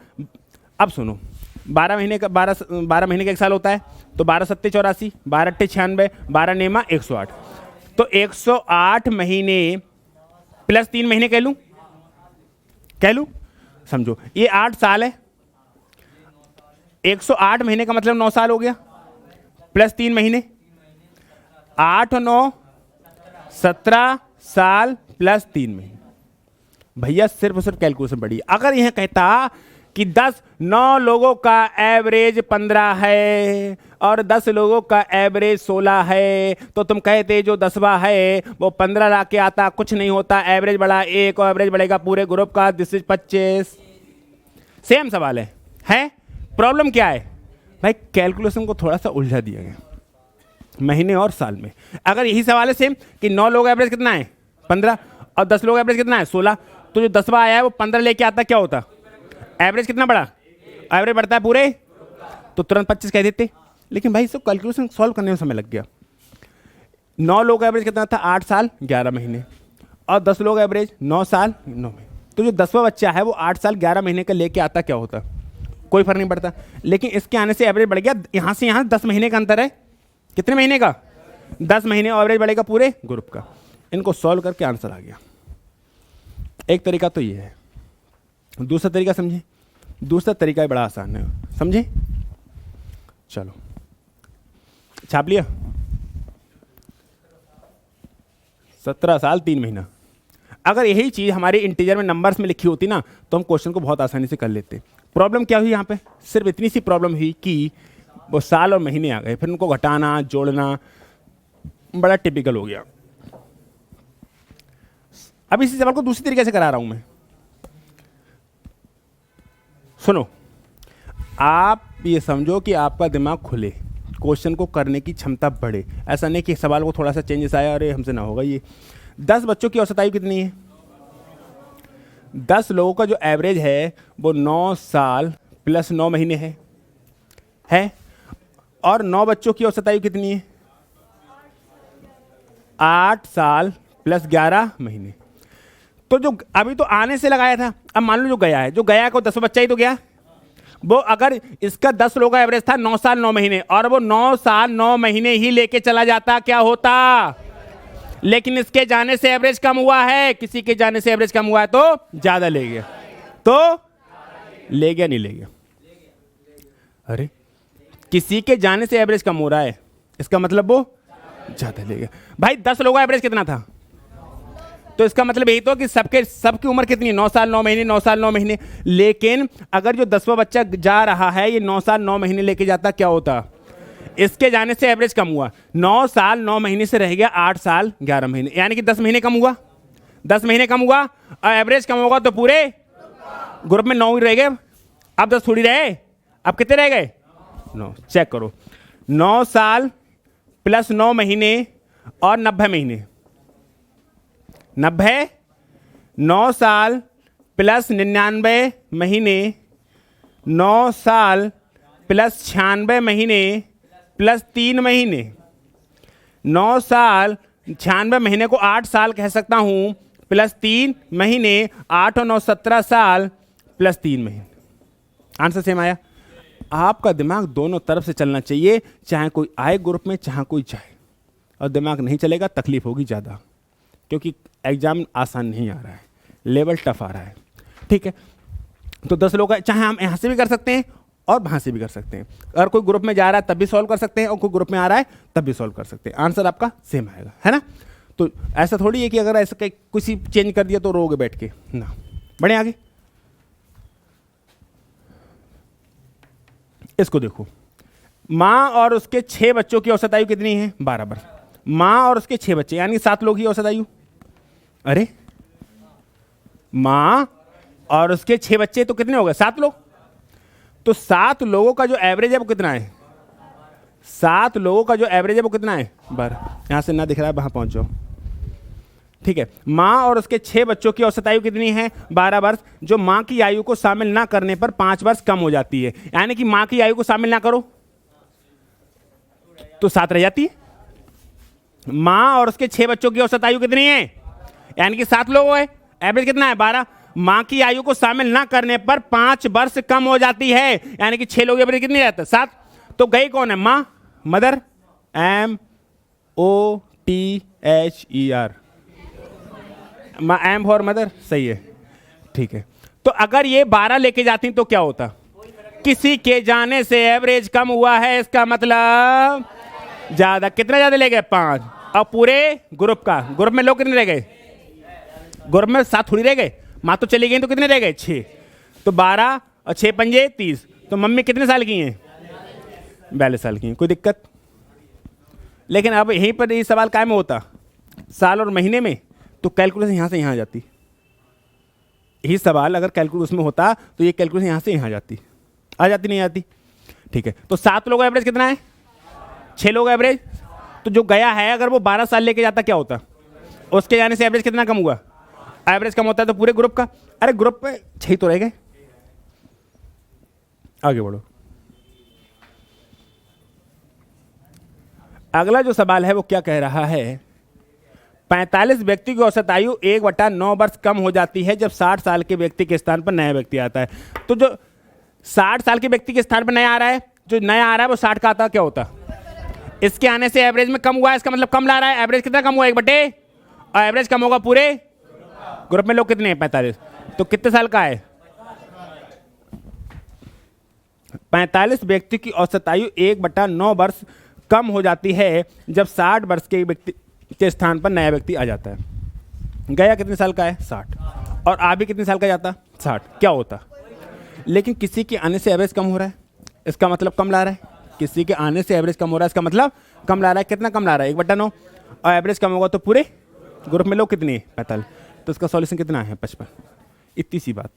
अब सुनो, 12 महीने का 12 महीने का एक साल होता है, तो 12 सत्ते 84, 12 अट्ठे 96, 12 नेमा 108, तो 108 महीने प्लस 3 महीने कह लूं, समझो ये 8 साल है, 108 महीने का मतलब 9 साल हो गया, प्लस 3 महीने, 8 और 9 17 साल प्लस 3 महीने। भैया सिर्फ और सिर्फ कैलकुलेशन बढ़ी। अगर यह कहता कि 9 लोगों का एवरेज 15 है और 10 लोगों का एवरेज 16 है, तो तुम कहते जो 10वां है वो 15 ला के आता, कुछ नहीं होता, एवरेज बढ़ा 1 और एवरेज बढ़ेगा पूरे ग्रुप का, दिस इज 25। सेम सवाल है? प्रॉब्लम क्या है भाई, कैलकुलेशन को थोड़ा सा उलझा दिया गया महीने और साल में। अगर यही सवाल है सेम कि 9 लोग एवरेज कितना है 15 और 10 लोग एवरेज कितना है 16, तो जो 10वां आया है वो 15 लेके आता क्या होता, एवरेज कितना बढ़ा, एवरेज बढ़ता है पूरे, तो तुरंत 25 कह देते। लेकिन भाई इसको कैलकुलेशन सॉल्व करने में समय लग गया। 9 लोग एवरेज कितना था 8 साल 11 महीने और 10 लोग एवरेज 9 साल 9 महीने, तो जो 10वां बच्चा है वो 8 साल 11 महीने का लेके आता क्या होता, कोई फर्क नहीं पड़ता। लेकिन इसके आने से एवरेज बढ़ गया, यहाँ से यहाँ 10 महीने का अंतर है, कितने महीने का 10 महीने, और एवरेज बढ़ेगा पूरे ग्रुप का। इनको सॉल्व करके आंसर आ गया। एक तरीका तो ये है, दूसरा तरीका समझे, दूसरा तरीका बड़ा आसान है, समझे, चलो छाप लिया। 17 साल 3 महीना। अगर यही चीज हमारे इंटीजर में नंबर्स में लिखी होती ना, तो हम क्वेश्चन को बहुत आसानी से कर लेते। प्रॉब्लम क्या हुई यहाँ पे, सिर्फ इतनी सी प्रॉब्लम हुई कि वो साल और महीने आ गए, फिर उनको घटाना जोड़ना बड़ा टिपिकल हो गया। अब इसी सवाल को दूसरी तरीके से करा रहा हूं मैं। सुनो, आप ये समझो कि आपका दिमाग खुले, क्वेश्चन को करने की क्षमता बढ़े। ऐसा नहीं कि सवाल को थोड़ा सा चेंजेस आया, अरे हमसे ना होगा ये। 10 बच्चों की औसत आयु कितनी है, 10 लोगों का जो एवरेज है वो 9 साल प्लस 9 महीने है, और 9 बच्चों की औसत आयु कितनी है 8 साल प्लस 11 महीने। तो जो अभी तो आने से लगाया था, अब मान लो जो गया है, जो गया को 10 बच्चा ही तो गया, वो अगर इसका 10 लोगों का एवरेज था 9 साल 9 महीने, और वो 9 साल 9 महीने ही लेके चला जाता क्या होता। लेकिन इसके जाने से एवरेज कम हुआ है, किसी के जाने से एवरेज कम हुआ है तो ज्यादा ले गया, तो ले गया नहीं ले गया। अरे किसी के जाने से एवरेज कम हो रहा है, इसका मतलब वो ज्यादा ले गया। भाई 10 लोगों का एवरेज कितना था, तो इसका मतलब यही तो कि सबकी उम्र कितनी, 9 साल 9 महीने, 9 साल 9 महीने। लेकिन अगर जो 10वां बच्चा जा रहा है ये 9 साल 9 महीने लेके जाता क्या होता, इसके जाने से एवरेज कम हुआ। 9 साल 9 महीने से रह गया 8 साल 11 महीने, यानी कि 10 महीने कम हुआ। 10 महीने कम हुआ और एवरेज कम होगा तो पूरे ग्रुप में 9 ही रह गए। अब 10 थोड़ी रहे, अब कितने रह गए? 9। चेक करो, 9 साल प्लस 9 महीने और 90 महीने। 90, 9 साल प्लस 99 महीने, 9 साल प्लस 96 महीने प्लस 3 महीने। 9 साल 96 महीने को 8 साल कह सकता हूं, प्लस 3 महीने, 8 और 9 17 साल प्लस 3 महीने। आंसर सेम आया। आपका दिमाग दोनों तरफ से चलना चाहिए, चाहे कोई आए ग्रुप में चाहे कोई जाए। और दिमाग नहीं चलेगा तकलीफ होगी ज़्यादा, क्योंकि एग्जाम आसान नहीं आ रहा है, लेवल टफ आ रहा है। ठीक है, तो 10 लोग हैं, चाहे हम यहाँ से भी कर सकते हैं और वहाँ से भी कर सकते हैं। अगर कोई ग्रुप में जा रहा है तब भी सॉल्व कर सकते हैं और कोई ग्रुप में आ रहा है तब भी सॉल्व कर सकते हैं। आंसर आपका सेम आएगा, है ना। तो ऐसा थोड़ी है कि अगर ऐसा किसी चेंज कर दिया तो रोगे बैठ के ना। बढ़े आगे, इसको देखो। माँ और उसके 6 बच्चों की औसत आयु कितनी है? 12 वर्ष। माँ और उसके 6 बच्चे, यानी 7 लोग की औसत आयु। अरे माँ और उसके 6 बच्चे तो कितने हो गए? 7 लोग। तो 7 लोगों का जो एवरेज है वो कितना है? 7 लोगों का जो एवरेज है वो कितना है? 12। यहां से ना दिख रहा है, वहां पहुंच जाओ। ठीक है, माँ और उसके 6 बच्चों की औसत आयु कितनी है? 12 वर्ष। जो माँ की आयु को शामिल ना करने पर 5 वर्ष कम हो जाती है, यानी कि माँ की आयु को शामिल ना करो तो 7 रह जाती है। माँ और उसके 6 बच्चों की औसत आयु कितनी है? यानी कि 7 लोग है, एवरेज कितना है? 12। माँ की आयु को शामिल ना करने पर 5 वर्ष कम हो जाती है, यानी कि 6 लोग एवरेज कितनी रहता है? 7। तो गई कौन है? माँ, mother, MOTHER, M for mother, सही है। ठीक है, तो अगर ये 12 लेके जाती तो क्या होता? किसी के जाने से एवरेज कम हुआ है, इसका मतलब ज्यादा। कितना ज्यादा ले गए? 5। और पूरे ग्रुप का, ग्रुप में लोग कितने रह गए? ग्रुप में 7 थोड़ी रह गए, माँ तो चली गई तो कितने रह गए? 6। तो 12 और 6 पंजे 30। तो मम्मी कितने साल की हैं? 42 साल की हैं। कोई दिक्कत? लेकिन अब यहीं पर ये सवाल कायम होता साल और महीने में, तो कैलकुलेशन यहाँ से यहाँ आ जाती। यही सवाल अगर कैलकुलेशन में होता तो ये कैलकुलेशन यहाँ से यहाँ आ जाती नहीं आती। ठीक है, तो 7 लोगों का एवरेज कितना है? 6 लोग एवरेज। तो जो गया है अगर वो 12 साल लेके जाता क्या होता? उसके जाने से एवरेज कितना कम हुआ? एवरेज कम होता है तो पूरे ग्रुप का। अरे ग्रुप में 6 तो रह गए। आगे बढ़ो। अगला जो सवाल है वो क्या कह रहा है? 45 व्यक्ति की औसत आयु 1/9 वर्ष कम हो जाती है जब 60 साल के व्यक्ति के स्थान पर नया व्यक्ति आता है। तो जो 60 साल के व्यक्ति के स्थान पर नया आ रहा है, जो नया आ रहा है वो 60 का आता क्या होता? इसके आने से एवरेज में कम हुआ है, इसका मतलब कम ला रहा है। एवरेज कितना कम हुआ? 1/, और एवरेज कम होगा पूरे ग्रुप में। लोग कितने हैं? 45। तो कितने साल का है? 45 व्यक्ति की औसत आयु 1/9 वर्ष कम हो जाती है जब 60 वर्ष के व्यक्ति के स्थान पर नया व्यक्ति आ जाता है। गया कितने साल का है? 60। और आ भी कितने साल का जाता? 60। क्या होता? लेकिन किसी के आने से एवरेज कम हो रहा है, इसका मतलब कम ला रहा है। किसी के आने से एवरेज कम हो रहा है, इसका मतलब कम ला रहा है। कितना कम ला रहा है? 1/9। और एवरेज कम होगा तो पूरे ग्रुप में लोग कितने? 45। तो इसका सॉल्यूशन कितना है? 55। इतनी सी बात,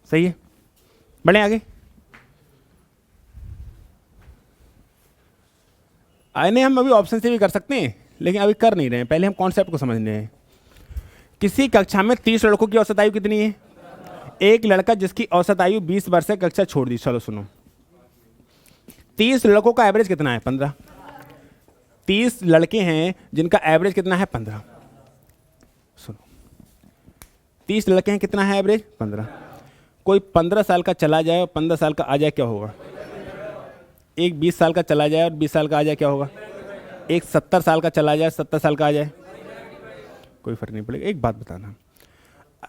सही है। बढ़े आगे। नहीं, हम अभी ऑप्शन से भी कर सकते हैं, लेकिन अभी कर नहीं रहे हैं। पहले हम कॉन्सेप्ट को समझ रहे हैं। किसी कक्षा में 30 लड़कों की औसत आयु कितनी है? एक लड़का जिसकी औसत आयु 20 वर्ष है कक्षा छोड़ दी। चलो सुनो, 30 लड़कों का एवरेज कितना है? 15। 30 लड़के हैं जिनका एवरेज कितना है? 15। सुनो, 30 लड़के हैं, कितना है एवरेज? 15। कोई 15 साल का चला जाए और 15 साल का आ जाए, क्या होगा? एक 20 साल का चला जाए और 20 साल का आ जाए, क्या होगा? एक 70 साल का चला जाए, 70 साल का आ जाए, कोई फर्क नहीं पड़ेगा। एक बात बताना,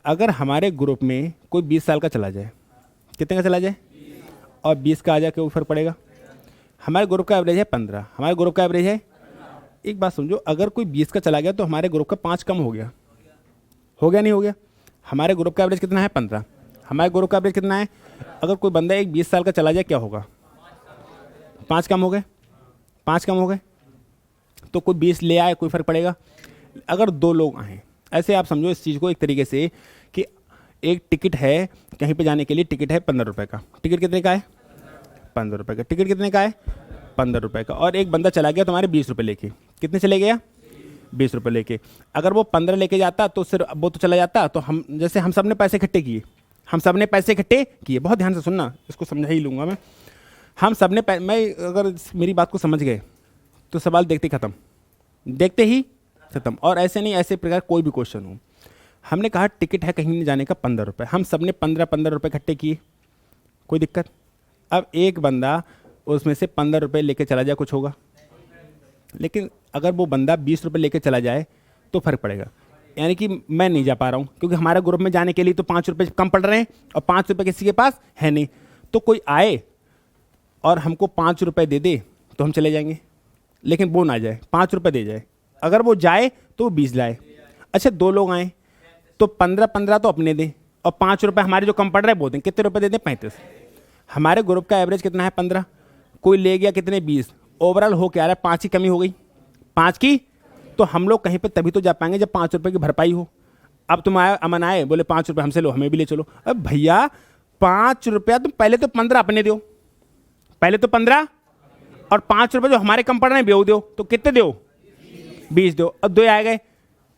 अगर हमारे ग्रुप में कोई 20 साल का चला जाए, कितने का चला जाए? और 20 का आ जाए, कोई फर्क पड़ेगा? हमारे ग्रुप का एवरेज है 15, हमारे ग्रुप का एवरेज है। एक बात समझो, अगर कोई 20 का चला गया तो हमारे ग्रुप का 5 कम हो गया, नहीं हो गया? हमारे ग्रुप का एवरेज कितना है? 15। हमारे ग्रुप का एवरेज कितना है? अगर कोई बंदा एक 20 साल का चला जाए, क्या होगा? 5 कम हो गए। 5 कम हो गए, तो कोई 20 ले आए, कोई फर्क पड़ेगा? अगर 2 लोग आए, ऐसे आप समझो इस चीज़ को एक तरीके से कि एक टिकट है कहीं पे जाने के लिए, टिकट है 15 रुपये का। टिकट कितने का है? 15 रुपये का। टिकट कितने का है? 15 रुपये का। और एक बंदा चला गया तुम्हारे 20 रुपये लेके। कितने चले गया? 20 रुपये लेके। अगर वो 15 लेके जाता तो सिर्फ वो तो चला जाता, तो हम जैसे हम सब ने पैसे इकट्ठे किए, हम सब ने पैसे इकट्ठे किए, बहुत ध्यान से सुनना, इसको समझा ही लूँगा मैं। हम सब ने मैं अगर मेरी बात को समझ गए तो सवाल देखते ही ख़त्म, देखते ही ख़त्म। और ऐसे नहीं, ऐसे प्रकार कोई भी क्वेश्चन हो। हमने कहा टिकट है कहीं नहीं जाने का 15 रुपये, हम सब ने 15 रुपये इकट्ठे किए, कोई दिक्कत? अब एक बंदा उसमें से 15 रुपये लेके चला जाए, कुछ होगा? लेकिन अगर वो बंदा 20 रुपये लेके चला जाए तो फ़र्क पड़ेगा। यानी कि मैं नहीं जा पा रहा हूँ क्योंकि हमारे ग्रुप में जाने के लिए तो 5 रुपये कम पड़ रहे हैं और 5 रुपये किसी के पास है नहीं। तो कोई आए और हमको 5 रुपये दे दे तो हम चले जाएंगे, लेकिन वो ना जाए, 5 रुपये दे जाए। अगर वो जाए तो वो 20 लाए। अच्छा 2 लोग आए तो 15 तो अपने दें और 5 रुपये हमारे जो कम पड़ रहे हैं वो दें। कितने रुपये दे दें? 35। हमारे ग्रुप का एवरेज कितना है? 15। कोई ले गया कितने? 20। ओवरऑल हो क्या रहा है? 5 की कमी हो गई, 5 की। तो हम लोग कहीं पे तभी तो जा पाएंगे जब 5 रुपये की भरपाई हो। अब तुम आए, अमन आए, बोले 5 रुपये हमसे लो, हमें भी ले चलो। अब भैया 5 रुपया तुम पहले तो 15 अपने दो, पहले तो 15 और 5 रुपये जो हमारे कम पड़ रहे हैं वो दो। तो कितने दो? 20 दो। अब 2 आ गए,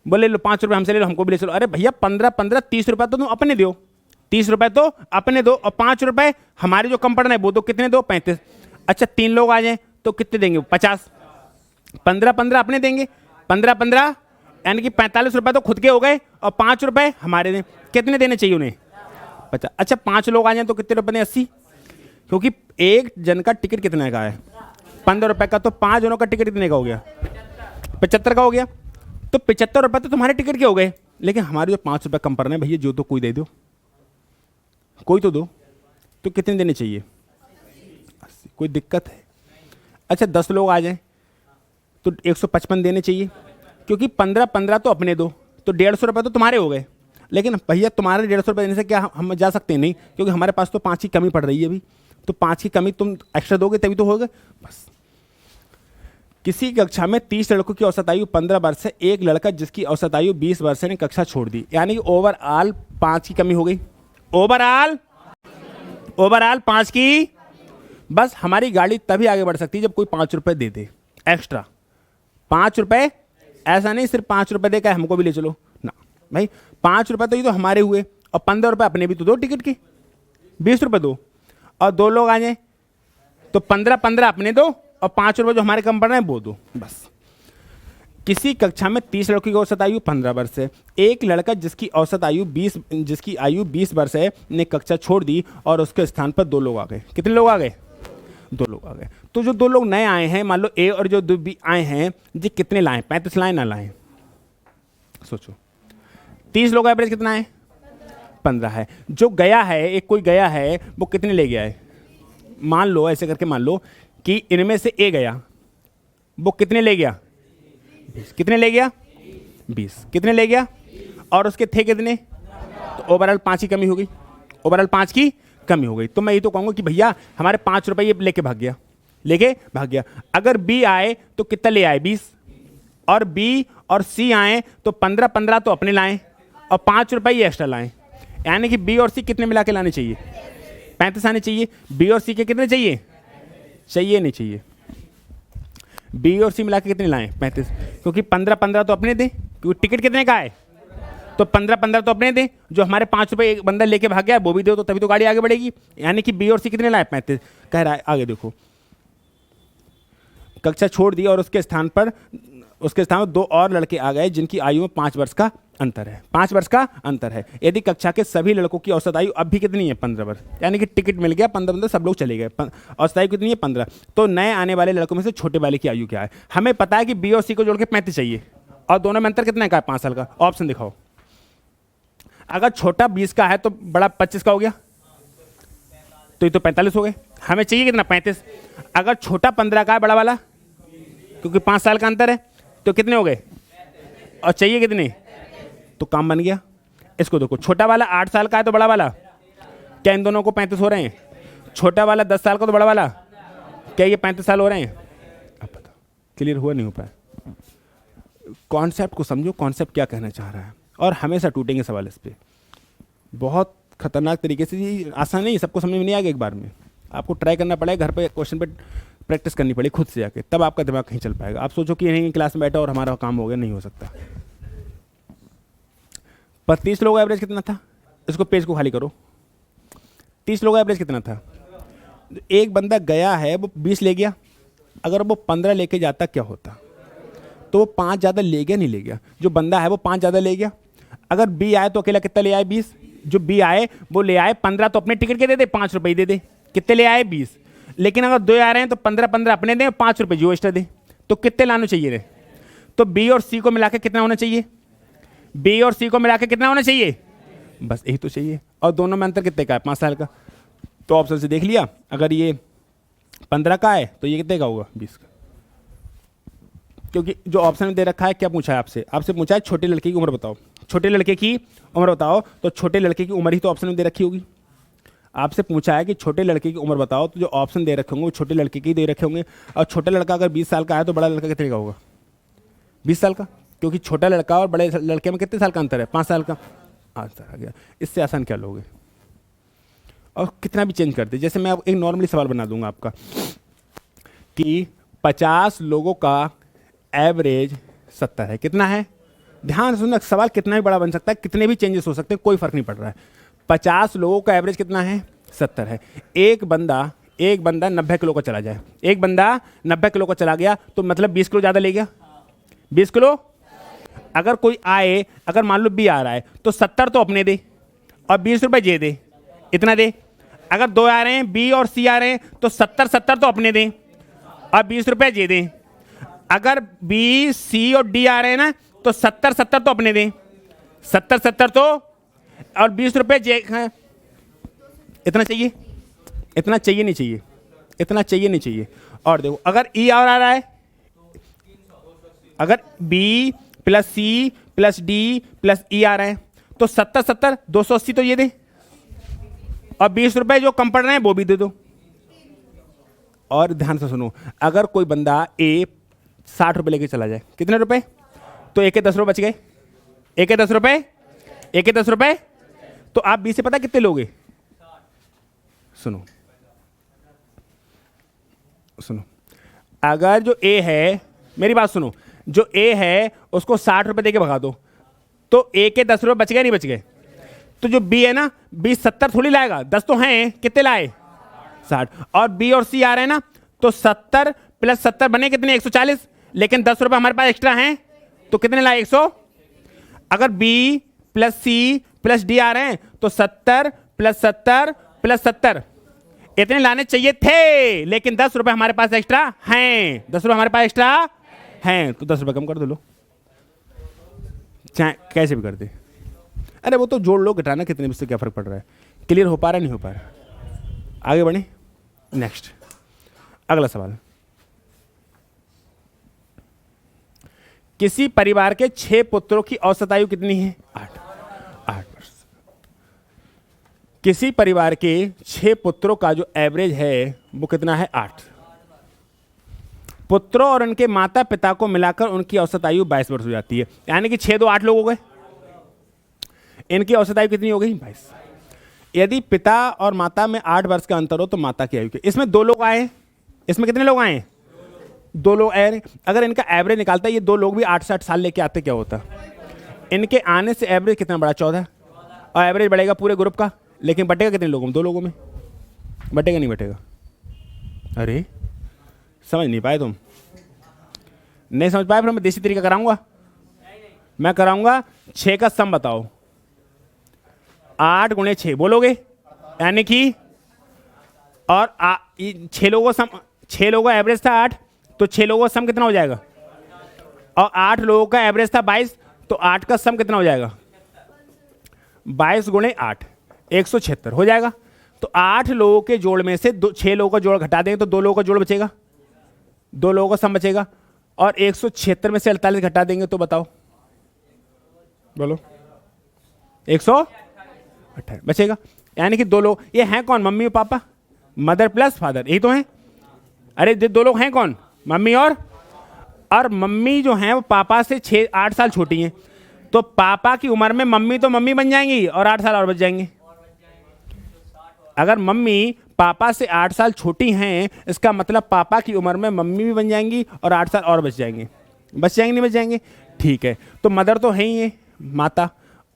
बोले लो 5 रुपये हमसे ले लो, हमको भी ले चलो। अरे भैया 15 30 रुपये तो तुम अपने दो, 30 रुपये तो अपने दो और 5 रुपये हमारे जो कम पड़ रहे हैं वो दो। कितने दो? 35। अच्छा 3 लोग आ जाए तो कितने देंगे? 50। 15 अपने देंगे, 15 यानी कि 45 रुपये तो खुद के हो गए और 5 रुपये हमारे दें। कितने देने चाहिए उन्हें? 50। अच्छा 5 लोग आ जाए तो कितने रुपये दें? 80। क्योंकि एक जन का टिकट कितने का है? 15 रुपये का। तो 5 जनों का टिकट कितने का हो गया? 75 का हो गया। तो 75 रुपये तो तुम्हारे टिकट के हो गए, लेकिन हमारे जो 5 रुपये कम पड़ रहे हैं भैया, जो तो कोई दे दो, कोई तो दो। तो कितने देने चाहिए? 80। कोई दिक्कत है? अच्छा 10 लोग आ जाएं तो 155 देने चाहिए, क्योंकि 15 तो अपने दो, तो 150 रुपये तो तुम्हारे हो गए। लेकिन भैया तुम्हारे 150 रुपये देने से क्या हम जा सकते हैं? नहीं, क्योंकि हमारे पास तो 5 की कमी पड़ रही है अभी। तो 5 की कमी तुम एक्स्ट्रा दोगे तभी तो होगा। बस किसी कक्षा में 30 लड़कों की औसत आयु 15 वर्ष है, एक लड़का जिसकी औसत आयु 20 वर्ष है ने कक्षा छोड़ दी, यानी ओवरऑल 5 की कमी हो गई। ओवरऑल 5 की। बस हमारी गाड़ी तभी आगे बढ़ सकती है जब कोई 5 रुपये दे दे एक्स्ट्रा। 5 रुपये, ऐसा नहीं सिर्फ 5 रुपये देकर हमको भी ले चलो ना भाई। 5 रुपये तो ये तो हमारे हुए और 15 रुपये अपने भी तो दो टिकट के, 20 रुपये दो। और 2 लोग आ जाए तो 15 अपने दो और 5 रुपये जो हमारे कम पड़ रहे हैं वो दो। बस किसी कक्षा में 30 लड़कों की औसत आयु 15 वर्ष है, एक लड़का जिसकी आयु 20 वर्ष है ने कक्षा छोड़ दी और उसके स्थान पर 2 लोग आ गए। कितने लोग आ गए? 2 लोग आ गए। तो जो 2 लोग नए आए हैं, मान लो ए और जो 2 बी आए हैं, जी कितने लाएं? 35 लाएं ना लाएं? सोचो 30 लोग एवरेज कितना है? 15 है। जो गया है, एक कोई गया है, वो कितने ले गया है? मान लो ऐसे करके मान लो कि इनमें से ए गया, वो कितने ले गया? 20। कितने ले गया? 20। कितने ले गया? और उसके थे कितने? तो ओवरऑल 5 की कमी हो गई, ओवरऑल 5 की कमी हो गई। तो मैं ये तो कहूँगा कि भैया हमारे 5 रुपये ये लेके भाग गया, अगर बी आए तो कितना ले आए? 20। और बी और सी आए तो 15 तो अपने लाएं और 5 रुपये ये एक्स्ट्रा लाएं, यानी कि बी और सी कितने मिला के लाने चाहिए? 35 आने चाहिए। बी और सी के कितने चाहिए? नहीं चाहिए। बी और सी मिला के कितने लाएं? 35, क्योंकि 15 तो अपने दें, क्योंकि टिकट कितने का है? तो 15 तो अपने दें। जो हमारे 5 रुपये एक बंदा लेके भाग गया वो भी दो, तो तभी तो गाड़ी आगे बढ़ेगी। यानी कि बी और सी कितने लाए? 35 कह रहा है। आगे देखो, कक्षा छोड़ दी और उसके स्थान पर 2 और लड़के आ गए जिनकी आयु में 5 वर्ष का अंतर है। 5 वर्ष का अंतर है। यदि कक्षा के सभी लड़कों की औसत आयु अब भी कितनी है? 15 वर्ष, यानी कि टिकट मिल गया 15 सब लोग चले गए, औसत आयु कितनी है? 15। तो नए आने वाले लड़कों में से छोटे वाले की आयु क्या है? हमें पता है कि बी और सी को जोड़ के 35 चाहिए और दोनों में अंतर कितना का है? 5 साल का। ऑप्शन दिखाओ। अगर छोटा 20 का है तो बड़ा 25 का हो गया, तो ये तो 45 हो गए। हमें चाहिए कितना? 35। अगर छोटा 15 का है बड़ा वाला, क्योंकि 5 साल का अंतर है, तो कितने हो गए? और चाहिए कितने? तो काम बन गया। इसको देखो, छोटा वाला 8 साल का है तो बड़ा वाला, क्या इन दोनों को 35 हो रहे हैं? छोटा वाला 10 साल का तो बड़ा वाला, क्या ये 35 साल हो रहे हैं? क्लियर हुआ नहीं हो पाया? कॉन्सेप्ट को समझो, कॉन्सेप्ट क्या कहना चाह रहा है, और हमेशा टूटेंगे सवाल इस पर बहुत खतरनाक तरीके से। ये आसान नहीं, सबको समझ में नहीं आएगा एक बार में, आपको ट्राई करना पड़ेगा, घर पे क्वेश्चन पे प्रैक्टिस करनी पड़ेगी खुद से जाके, तब आपका दिमाग कहीं चल पाएगा। आप सोचो कि नहीं क्लास में बैठा और हमारा काम हो गया, नहीं हो सकता। पर 30 लोगों का एवरेज कितना था? इसको पेज को खाली करो। 30 लोगों का एवरेज कितना था? एक बंदा गया है, वो 20 ले गया, अगर वो 15 लेके जाता क्या होता? तो वो 5 ज़्यादा ले गया, नहीं ले गया? जो बंदा है वो 5 ज़्यादा ले गया। अगर बी आए तो अकेला कितना ले आए? 20। जो बी आए वो ले आए 15, तो अपने टिकट के दे दे, 5 रुपये दे दे। कितने ले आए? 20। लेकिन अगर 2 आ रहे हैं तो 15 अपने दें, 5 रुपये जो एक्स्ट्रा दे। तो कितने लाने चाहिए रे? तो बी और सी को मिला के कितना होना चाहिए? बी और सी को मिला के कितना होना चाहिए? बस यही तो चाहिए। और दोनों में अंतर कितने का है? 5 साल का। तो ऑप्शन से देख लिया, अगर ये 15 का है तो ये कितने का होगा? 20 का। क्योंकि जो ऑप्शन में दे रखा है, क्या पूछा है आपसे? आपसे पूछा है छोटे लड़के की उम्र बताओ। छोटे लड़के की उम्र बताओ, तो छोटे लड़के की उम्र ही तो ऑप्शन में दे रखी होगी। आपसे पूछा है कि छोटे लड़के की उम्र बताओ, तो जो ऑप्शन दे रखे होंगे वो छोटे लड़के की दे रखे होंगे। और छोटा लड़का अगर 20 साल का है तो बड़ा लड़का कितने का होगा? 20 साल का। क्योंकि छोटा लड़का और बड़े लड़के में कितने साल का अंतर है? 5 साल का। आंसर आ गया। इससे आसान क्या लोगे? और कितना भी चेंज कर दे, जैसे मैं अब एक नॉर्मली सवाल बना दूंगा आपका कि 50 लोगों का एवरेज 70 है। कितना है? ध्यान से सुनना, सवाल कितना भी बड़ा बन सकता है, कितने भी चेंजेस हो सकते हैं, कोई फर्क नहीं पड़ रहा है। 50 लोगों का एवरेज कितना है? 70 है। एक बंदा 90 किलो का चला जाए, एक बंदा 90 किलो का चला गया, तो मतलब 20 किलो ज़्यादा ले गया। 20 किलो। अगर कोई आए, अगर मान लो बी आ रहा है, तो 70 तो अपने दे और 20 रुपये जे दे, इतना दे। अगर 2 आ रहे हैं, बी और सी आ रहे हैं, तो 70 तो अपने दें और 20 रुपये जे दें। अगर बी, सी और डी आ रहे हैं ना, तो 70 तो अपने दें, 70 तो, और 20 रुपये जे। इतना चाहिए? इतना चाहिए नहीं चाहिए? इतना चाहिए नहीं चाहिए? और देखो, अगर ई और आ रहा है, अगर B plus C plus D plus E आ रहे हैं, तो 70 280 तो ये दे, और 20 रुपये जो कम पड़ रहे हैं वो भी दे दो। और ध्यान से सुनो, अगर कोई बंदा ए 60 रुपये लेके चला जाए, कितने रुपए? तो एक के 10 रुपये बच गए। एक के 10 रुपये, एक के 10 रुपये, तो आप बी से पता कितने लोगे? सुनो सुनो, अगर जो ए है, मेरी बात सुनो, जो ए है उसको 60 रुपये देके भगा दो, तो ए के 10 रुपये बच गए, नहीं बच गए? तो जो बी है ना, बी 70 थोड़ी लाएगा, 10 तो हैं, कितने लाए? 60। और बी और सी आ रहे हैं ना, तो 70 प्लस 70 बने कितने? 140। लेकिन 10 रुपये हमारे पास एक्स्ट्रा हैं, तो कितने लाए? 100। अगर B plus C plus D आ रहे हैं, तो 70 प्लस 70 प्लस 70 इतने लाने चाहिए थे, लेकिन 10 रुपये हमारे पास एक्स्ट्रा हैं। 10 रुपये हमारे पास एक्स्ट्रा हैं, तो 10 रुपये कम कर दो लो, चाहे कैसे भी कर दे। अरे वो तो जोड़ लो, घटाना कितने में, से क्या फर्क पड़ रहा है? क्लियर हो पा रहा है, नहीं हो पा रहा? आगे बढ़े। नेक्स्ट, अगला सवाल। किसी परिवार के 6 पुत्रों की औसत आयु कितनी है? 8 वर्ष। किसी परिवार के 6 पुत्रों का जो एवरेज है वो कितना है? 8। पुत्रों और उनके माता पिता को मिलाकर उनकी औसत आयु 22 वर्ष हो जाती है। यानी कि 6 2 8 लोग हो गए, इनकी औसत आयु कितनी हो गई? 22। यदि पिता और माता में 8 वर्ष का अंतर हो तो माता की आयु क्या? इसमें 2 लोग आए, इसमें कितने लोग आए? 2 लोग आए। अगर इनका एवरेज निकालता है, ये 2 लोग भी 8 से 8 साल लेके आते, क्या होता? इनके आने से एवरेज कितना बढ़ा? 14। और एवरेज बढ़ेगा पूरे ग्रुप का, लेकिन बटेगा कितने लोगों में? 2 लोगों में। बटेगा नहीं बटेगा? अरे समझ नहीं पाए तुम? नहीं समझ पाए? फिर मैं देसी तरीका कराऊंगा। मैं कराऊंगा 6 का सम बताओ। 8 गुणे 6 बोलोगे, यानी कि, और 6 लोगों का सम, 6 लोगों का एवरेज था 8, तो 6 लोगों का सम कितना हो जाएगा? और 8 लोगों का एवरेज था 22, तो 8 का सम कितना हो जाएगा? 22 गुणे 8 176 हो जाएगा। तो 8 लोगों के जोड़ में से 6 लोगों का जोड़ घटा देंगे तो 2 लोगों का जोड़ बचेगा, 2 लोगों का सम बचेगा। और 176 में से 48 घटा देंगे तो बताओ, बोलो। 128 बचेगा। यानी कि 2 लोग, ये हैं कौन? मम्मी और पापा, मदर प्लस फादर, यही तो हैं। अरे 2 लोग हैं कौन? मम्मी और और मम्मी जो है वो पापा से 6-8 साल छोटी हैं, तो पापा की उम्र में मम्मी तो मम्मी बन जाएंगी और 8 साल और बच जाएंगे। अगर मम्मी पापा से 8 साल छोटी हैं, इसका मतलब पापा की उम्र में मम्मी भी बन जाएंगी और 8 साल और बच जाएंगे। बच जाएंगे नहीं बच जाएंगे? ठीक है, तो मदर तो है ही है, माता,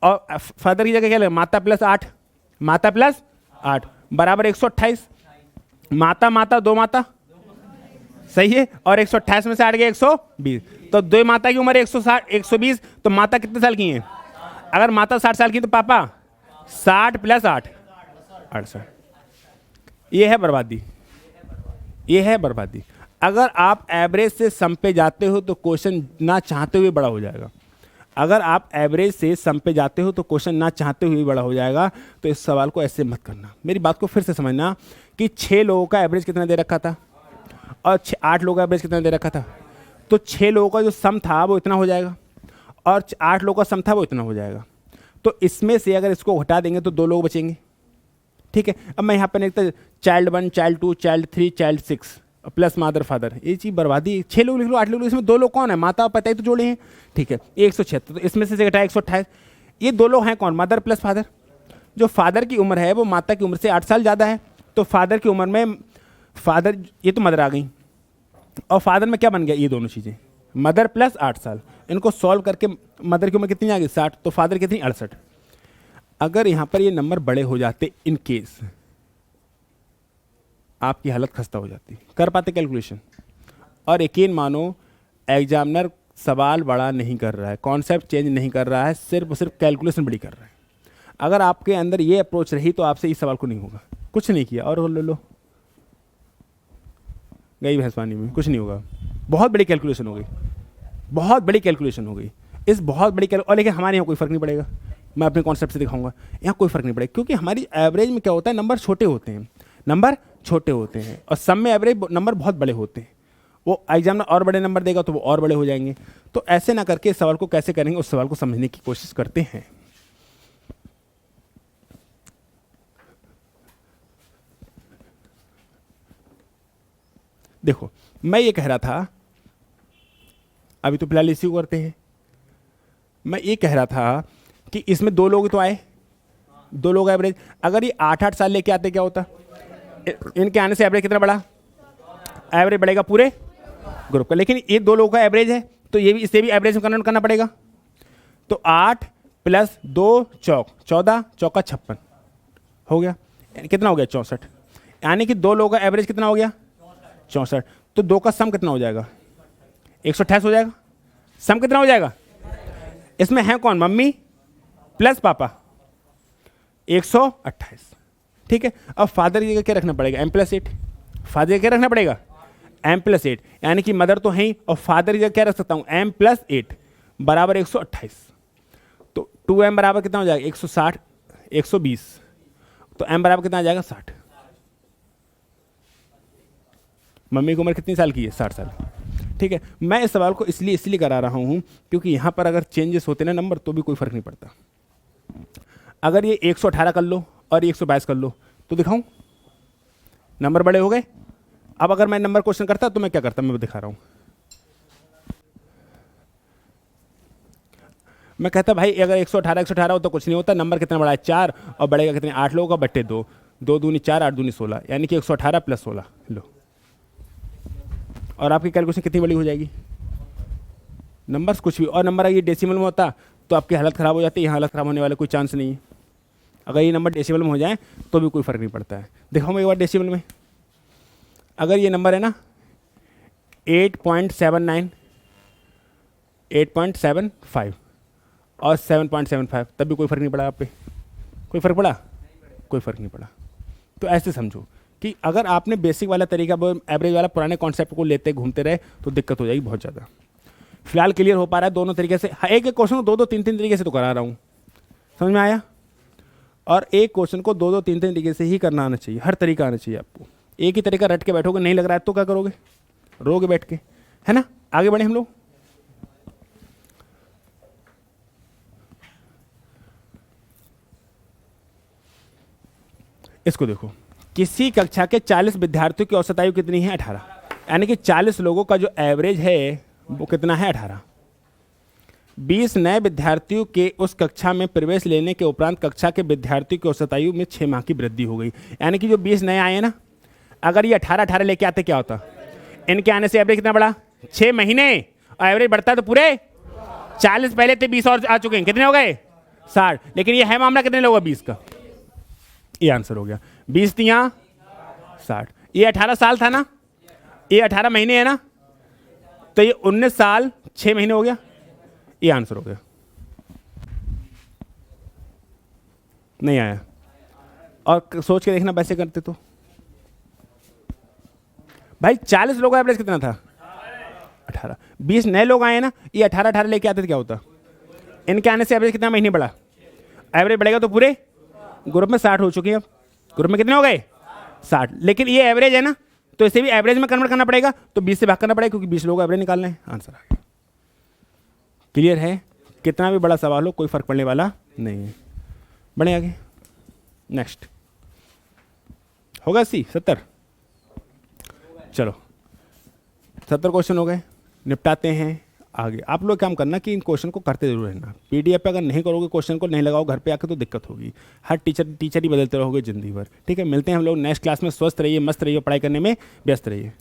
और फादर की जगह क्या लगे? माता प्लस 8, माता प्लस 8 बराबर 128। माता माता दो माता, सही है, और 128 में से 8 गया 120, तो दो माता की उम्र 160 120, तो माता कितने साल की हैं? अगर माता 60 साल की तो पापा 60 प्लस 8 68। ये है बर्बादी, ये है बर्बादी। अगर आप एवरेज से सम पे जाते हो तो क्वेश्चन ना चाहते हुए बड़ा हो जाएगा। अगर आप एवरेज से सम पे जाते हो तो क्वेश्चन ना चाहते हुए बड़ा हो जाएगा। तो इस सवाल को ऐसे मत करना। मेरी बात को फिर से समझना कि 6 लोगों का एवरेज कितना दे रखा था और 8 लोगों का एवरेज कितना दे रखा था। तो 6 लोगों का जो सम था वो इतना हो जाएगा और 8 लोगों का सम था वो इतना हो जाएगा। तो इसमें से अगर इसको हटा देंगे तो 2 लोग बचेंगे। ठीक है, अब मैं यहाँ पर लिखता child 1, child 2, child 3, child 6 plus mother father. ये चीज़ बर्बादी। 6 लोग लिख लो, 8 लोग लिख लो, इसमें 2 लोग कौन है? माता और पिता ही तो जोड़े हैं। ठीक है, 176, तो इसमें से घटाया 128। ये 2 लोग हैं कौन? Mother plus father. जो फादर की उम्र है वो माता की उम्र से 8 साल ज़्यादा है, तो फादर की उम्र में फादर, ये तो मदर आ गई, और फादर में क्या बन गया? ये दोनों चीज़ें, मदर प्लस 8 साल। इनको सॉल्व करके मदर की उम्र कितनी आ गई? 60, तो फादर कितनी? 68। अगर यहाँ पर ये नंबर बड़े हो जाते, इन केस आपकी हालत खस्ता हो जाती। कर पाते कैलकुलेशन? और यकीन मानो एग्जामिनर सवाल बड़ा नहीं कर रहा है, कॉन्सेप्ट चेंज नहीं कर रहा है, सिर्फ कैलकुलेशन बड़ी कर रहा है। अगर आपके अंदर ये अप्रोच रही तो आपसे इस सवाल को नहीं होगा। कुछ नहीं किया और ले लो, गई भैंस पानी में, कुछ नहीं होगा। बहुत बड़ी कैलकुलेशन हो गई, बहुत बड़ी कैलकुलेशन हो गई। इस बहुत बड़ी और लेकिन हमारे यहाँ कोई फर्क नहीं पड़ेगा। मैं अपने कॉन्सेप्ट से दिखाऊंगा, यहाँ कोई फर्क नहीं पड़ेगा, क्योंकि हमारी एवरेज में क्या होता है? नंबर छोटे होते हैं, नंबर छोटे होते हैं, और सम में एवरेज नंबर बहुत बड़े होते हैं। वो एग्जाम में और बड़े नंबर देगा तो वो और बड़े हो जाएंगे। तो ऐसे ना करके इस सवाल को कैसे करेंगे, उस सवाल को समझने की कोशिश करते हैं। देखो, मैं ये कह रहा था, अभी तो फिलहाल इसी को करते हैं। मैं ये कह रहा था कि इसमें 2 लोग तो आए, 2 लोग एवरेज। अगर ये 8-8 साल लेके आते क्या होता? इनके आने से एवरेज कितना बढ़ा? एवरेज बढ़ेगा पूरे ग्रुप का। लेकिन ये 2 लोगों का एवरेज है, तो ये भी, इसे भी एवरेज में कन्वर्ट करना पड़ेगा। तो 8 प्लस 2 चौक 14, चौका 56 हो गया। कितना हो गया? 64। यानी कि 2 लोगों का एवरेज कितना हो गया? 64। तो 2 का सम कितना हो जाएगा? 128 हो जाएगा। सम कितना हो जाएगा? इसमें है कौन? मम्मी प्लस पापा, 128। ठीक है, अब फादर की जगह क्या रखना पड़ेगा? m+8। फादर की क्या रखना पड़ेगा? m+8, यानी कि मदर तो है ही, और फादर की जगह क्या रख सकता हूं? m+8 बराबर 128। तो 2m बराबर कितना हो जाएगा? 160, 120। तो m बराबर कितना आ जाएगा? 60। मम्मी की उम्र कितनी साल की है? 60 साल। ठीक है, मैं इस सवाल को इसलिए करा रहा हूं क्योंकि यहां पर अगर चेंजेस होते ना नंबर तो भी कोई फर्क नहीं पड़ता। अगर ये 118 कर लो और 122 कर लो तो दिखाऊं नंबर बड़े हो गए। अब अगर मैं नंबर क्वेश्चन करता तो मैं क्या करता? मैं दिखा रहा हूं। मैं कहता भाई अगर 118 हो तो कुछ नहीं होता, नंबर कितना बड़ा है? 4, और बढ़ेगा कितने? 8 लोगों का बट्टे 2, 2 दूनी 4, 8 दूनी 16, यानी कि 118 प्लस 16 लो। और आपकी कैलकुलेशन कितनी बड़ी हो जाएगी? नंबर्स कुछ भी, और नंबर अगर ये डेसिमल में होता तो आपकी हालत ख़राब हो जाती है। यहाँ हालत ख़राब होने वाला कोई चांस नहीं है। अगर ये नंबर डेसिमल में हो जाए तो भी कोई फ़र्क नहीं पड़ता है। दिखाऊँ मैं एक बार डेसिमल में। अगर ये नंबर है ना 8.79, 8.75 और 7.75, तब भी कोई फ़र्क नहीं पड़ा आप पे? कोई फ़र्क पड़ा? कोई फ़र्क नहीं पड़ा। तो ऐसे समझो कि अगर आपने बेसिक वाला तरीका, एवरेज वाला पुराने कॉन्सेप्ट को लेते घूमते रहे तो दिक्कत हो जाएगी बहुत ज़्यादा। फिलहाल क्लियर हो पा रहा है दोनों तरीके से? एक क्वेश्चन को 2-2, 3-3 तरीके से तो करा रहा हूँ, समझ में आया? और एक क्वेश्चन को 2-2, 3-3 तरीके से ही करना आना चाहिए, हर तरीका आना चाहिए आपको। एक ही तरीका रट के बैठोगे, नहीं लग रहा है तो क्या करोगे? रोगे बैठ के, है ना? आगे बढ़े हम लोग। इसको देखो, किसी कक्षा के 40 विद्यार्थियों की औसत आयु कितनी है? 18, यानी कि 40 लोगों का जो एवरेज है वो कितना है 18। 20 नए विद्यार्थियों के उस कक्षा में प्रवेश लेने के उपरांत कक्षा के विद्यार्थियों की औसत आयु में 6 माह की वृद्धि हो गई। यानी कि जो 20 नए आए हैं ना, अगर ये 18 लेके आते क्या होता, इनके आने से एवरेज कितना बढ़ा 6 महीने, और एवरेज बढ़ता है तो पूरे 40 पहले थे, 20 और आ चुके हैं, कितने हो गए 60। लेकिन ये है मामला कितने लोग 20 का, ये आंसर हो गया 20 तिया 60। ये 18 साल था ना, ये 18 महीने है ना, तो ये 19 साल 6 महीने हो गया, ये आंसर हो गया। नहीं आया, और सोच के देखना पैसे करते तो भाई 40 लोगों का एवरेज कितना था 18। 20 नए लोग आए ना, ये 18 लेके आते तो क्या होता, इनके आने से एवरेज कितना महीने बढ़ा, एवरेज बढ़ेगा तो पूरे ग्रुप में 60 हो चुके हैं। अब ग्रुप में कितने हो गए 60, लेकिन ये एवरेज है ना, तो इसे भी एवरेज में कन्वर्ट करना पड़ेगा, तो 20 से भाग करना पड़ेगा क्योंकि 20 लोग एवरेज निकालना है, आंसर आ गया। क्लियर है, कितना भी बड़ा सवाल हो कोई फर्क पड़ने वाला नहीं है। बढ़े आगे, नेक्स्ट होगा 70। चलो 70 क्वेश्चन हो गए, निपटाते हैं आगे। आप लोग काम करना कि इन क्वेश्चन को करते जरूर रहना। पीडीएफ पे अगर नहीं करोगे, क्वेश्चन को नहीं लगाओ घर पे आके, तो दिक्कत होगी। हर टीचर ही बदलते रहोगे जिंदगी भर। ठीक है, मिलते हैं हम लोग नेक्स्ट क्लास में। स्वस्थ रहिए, मस्त रहिए, पढ़ाई करने में व्यस्त रहिए।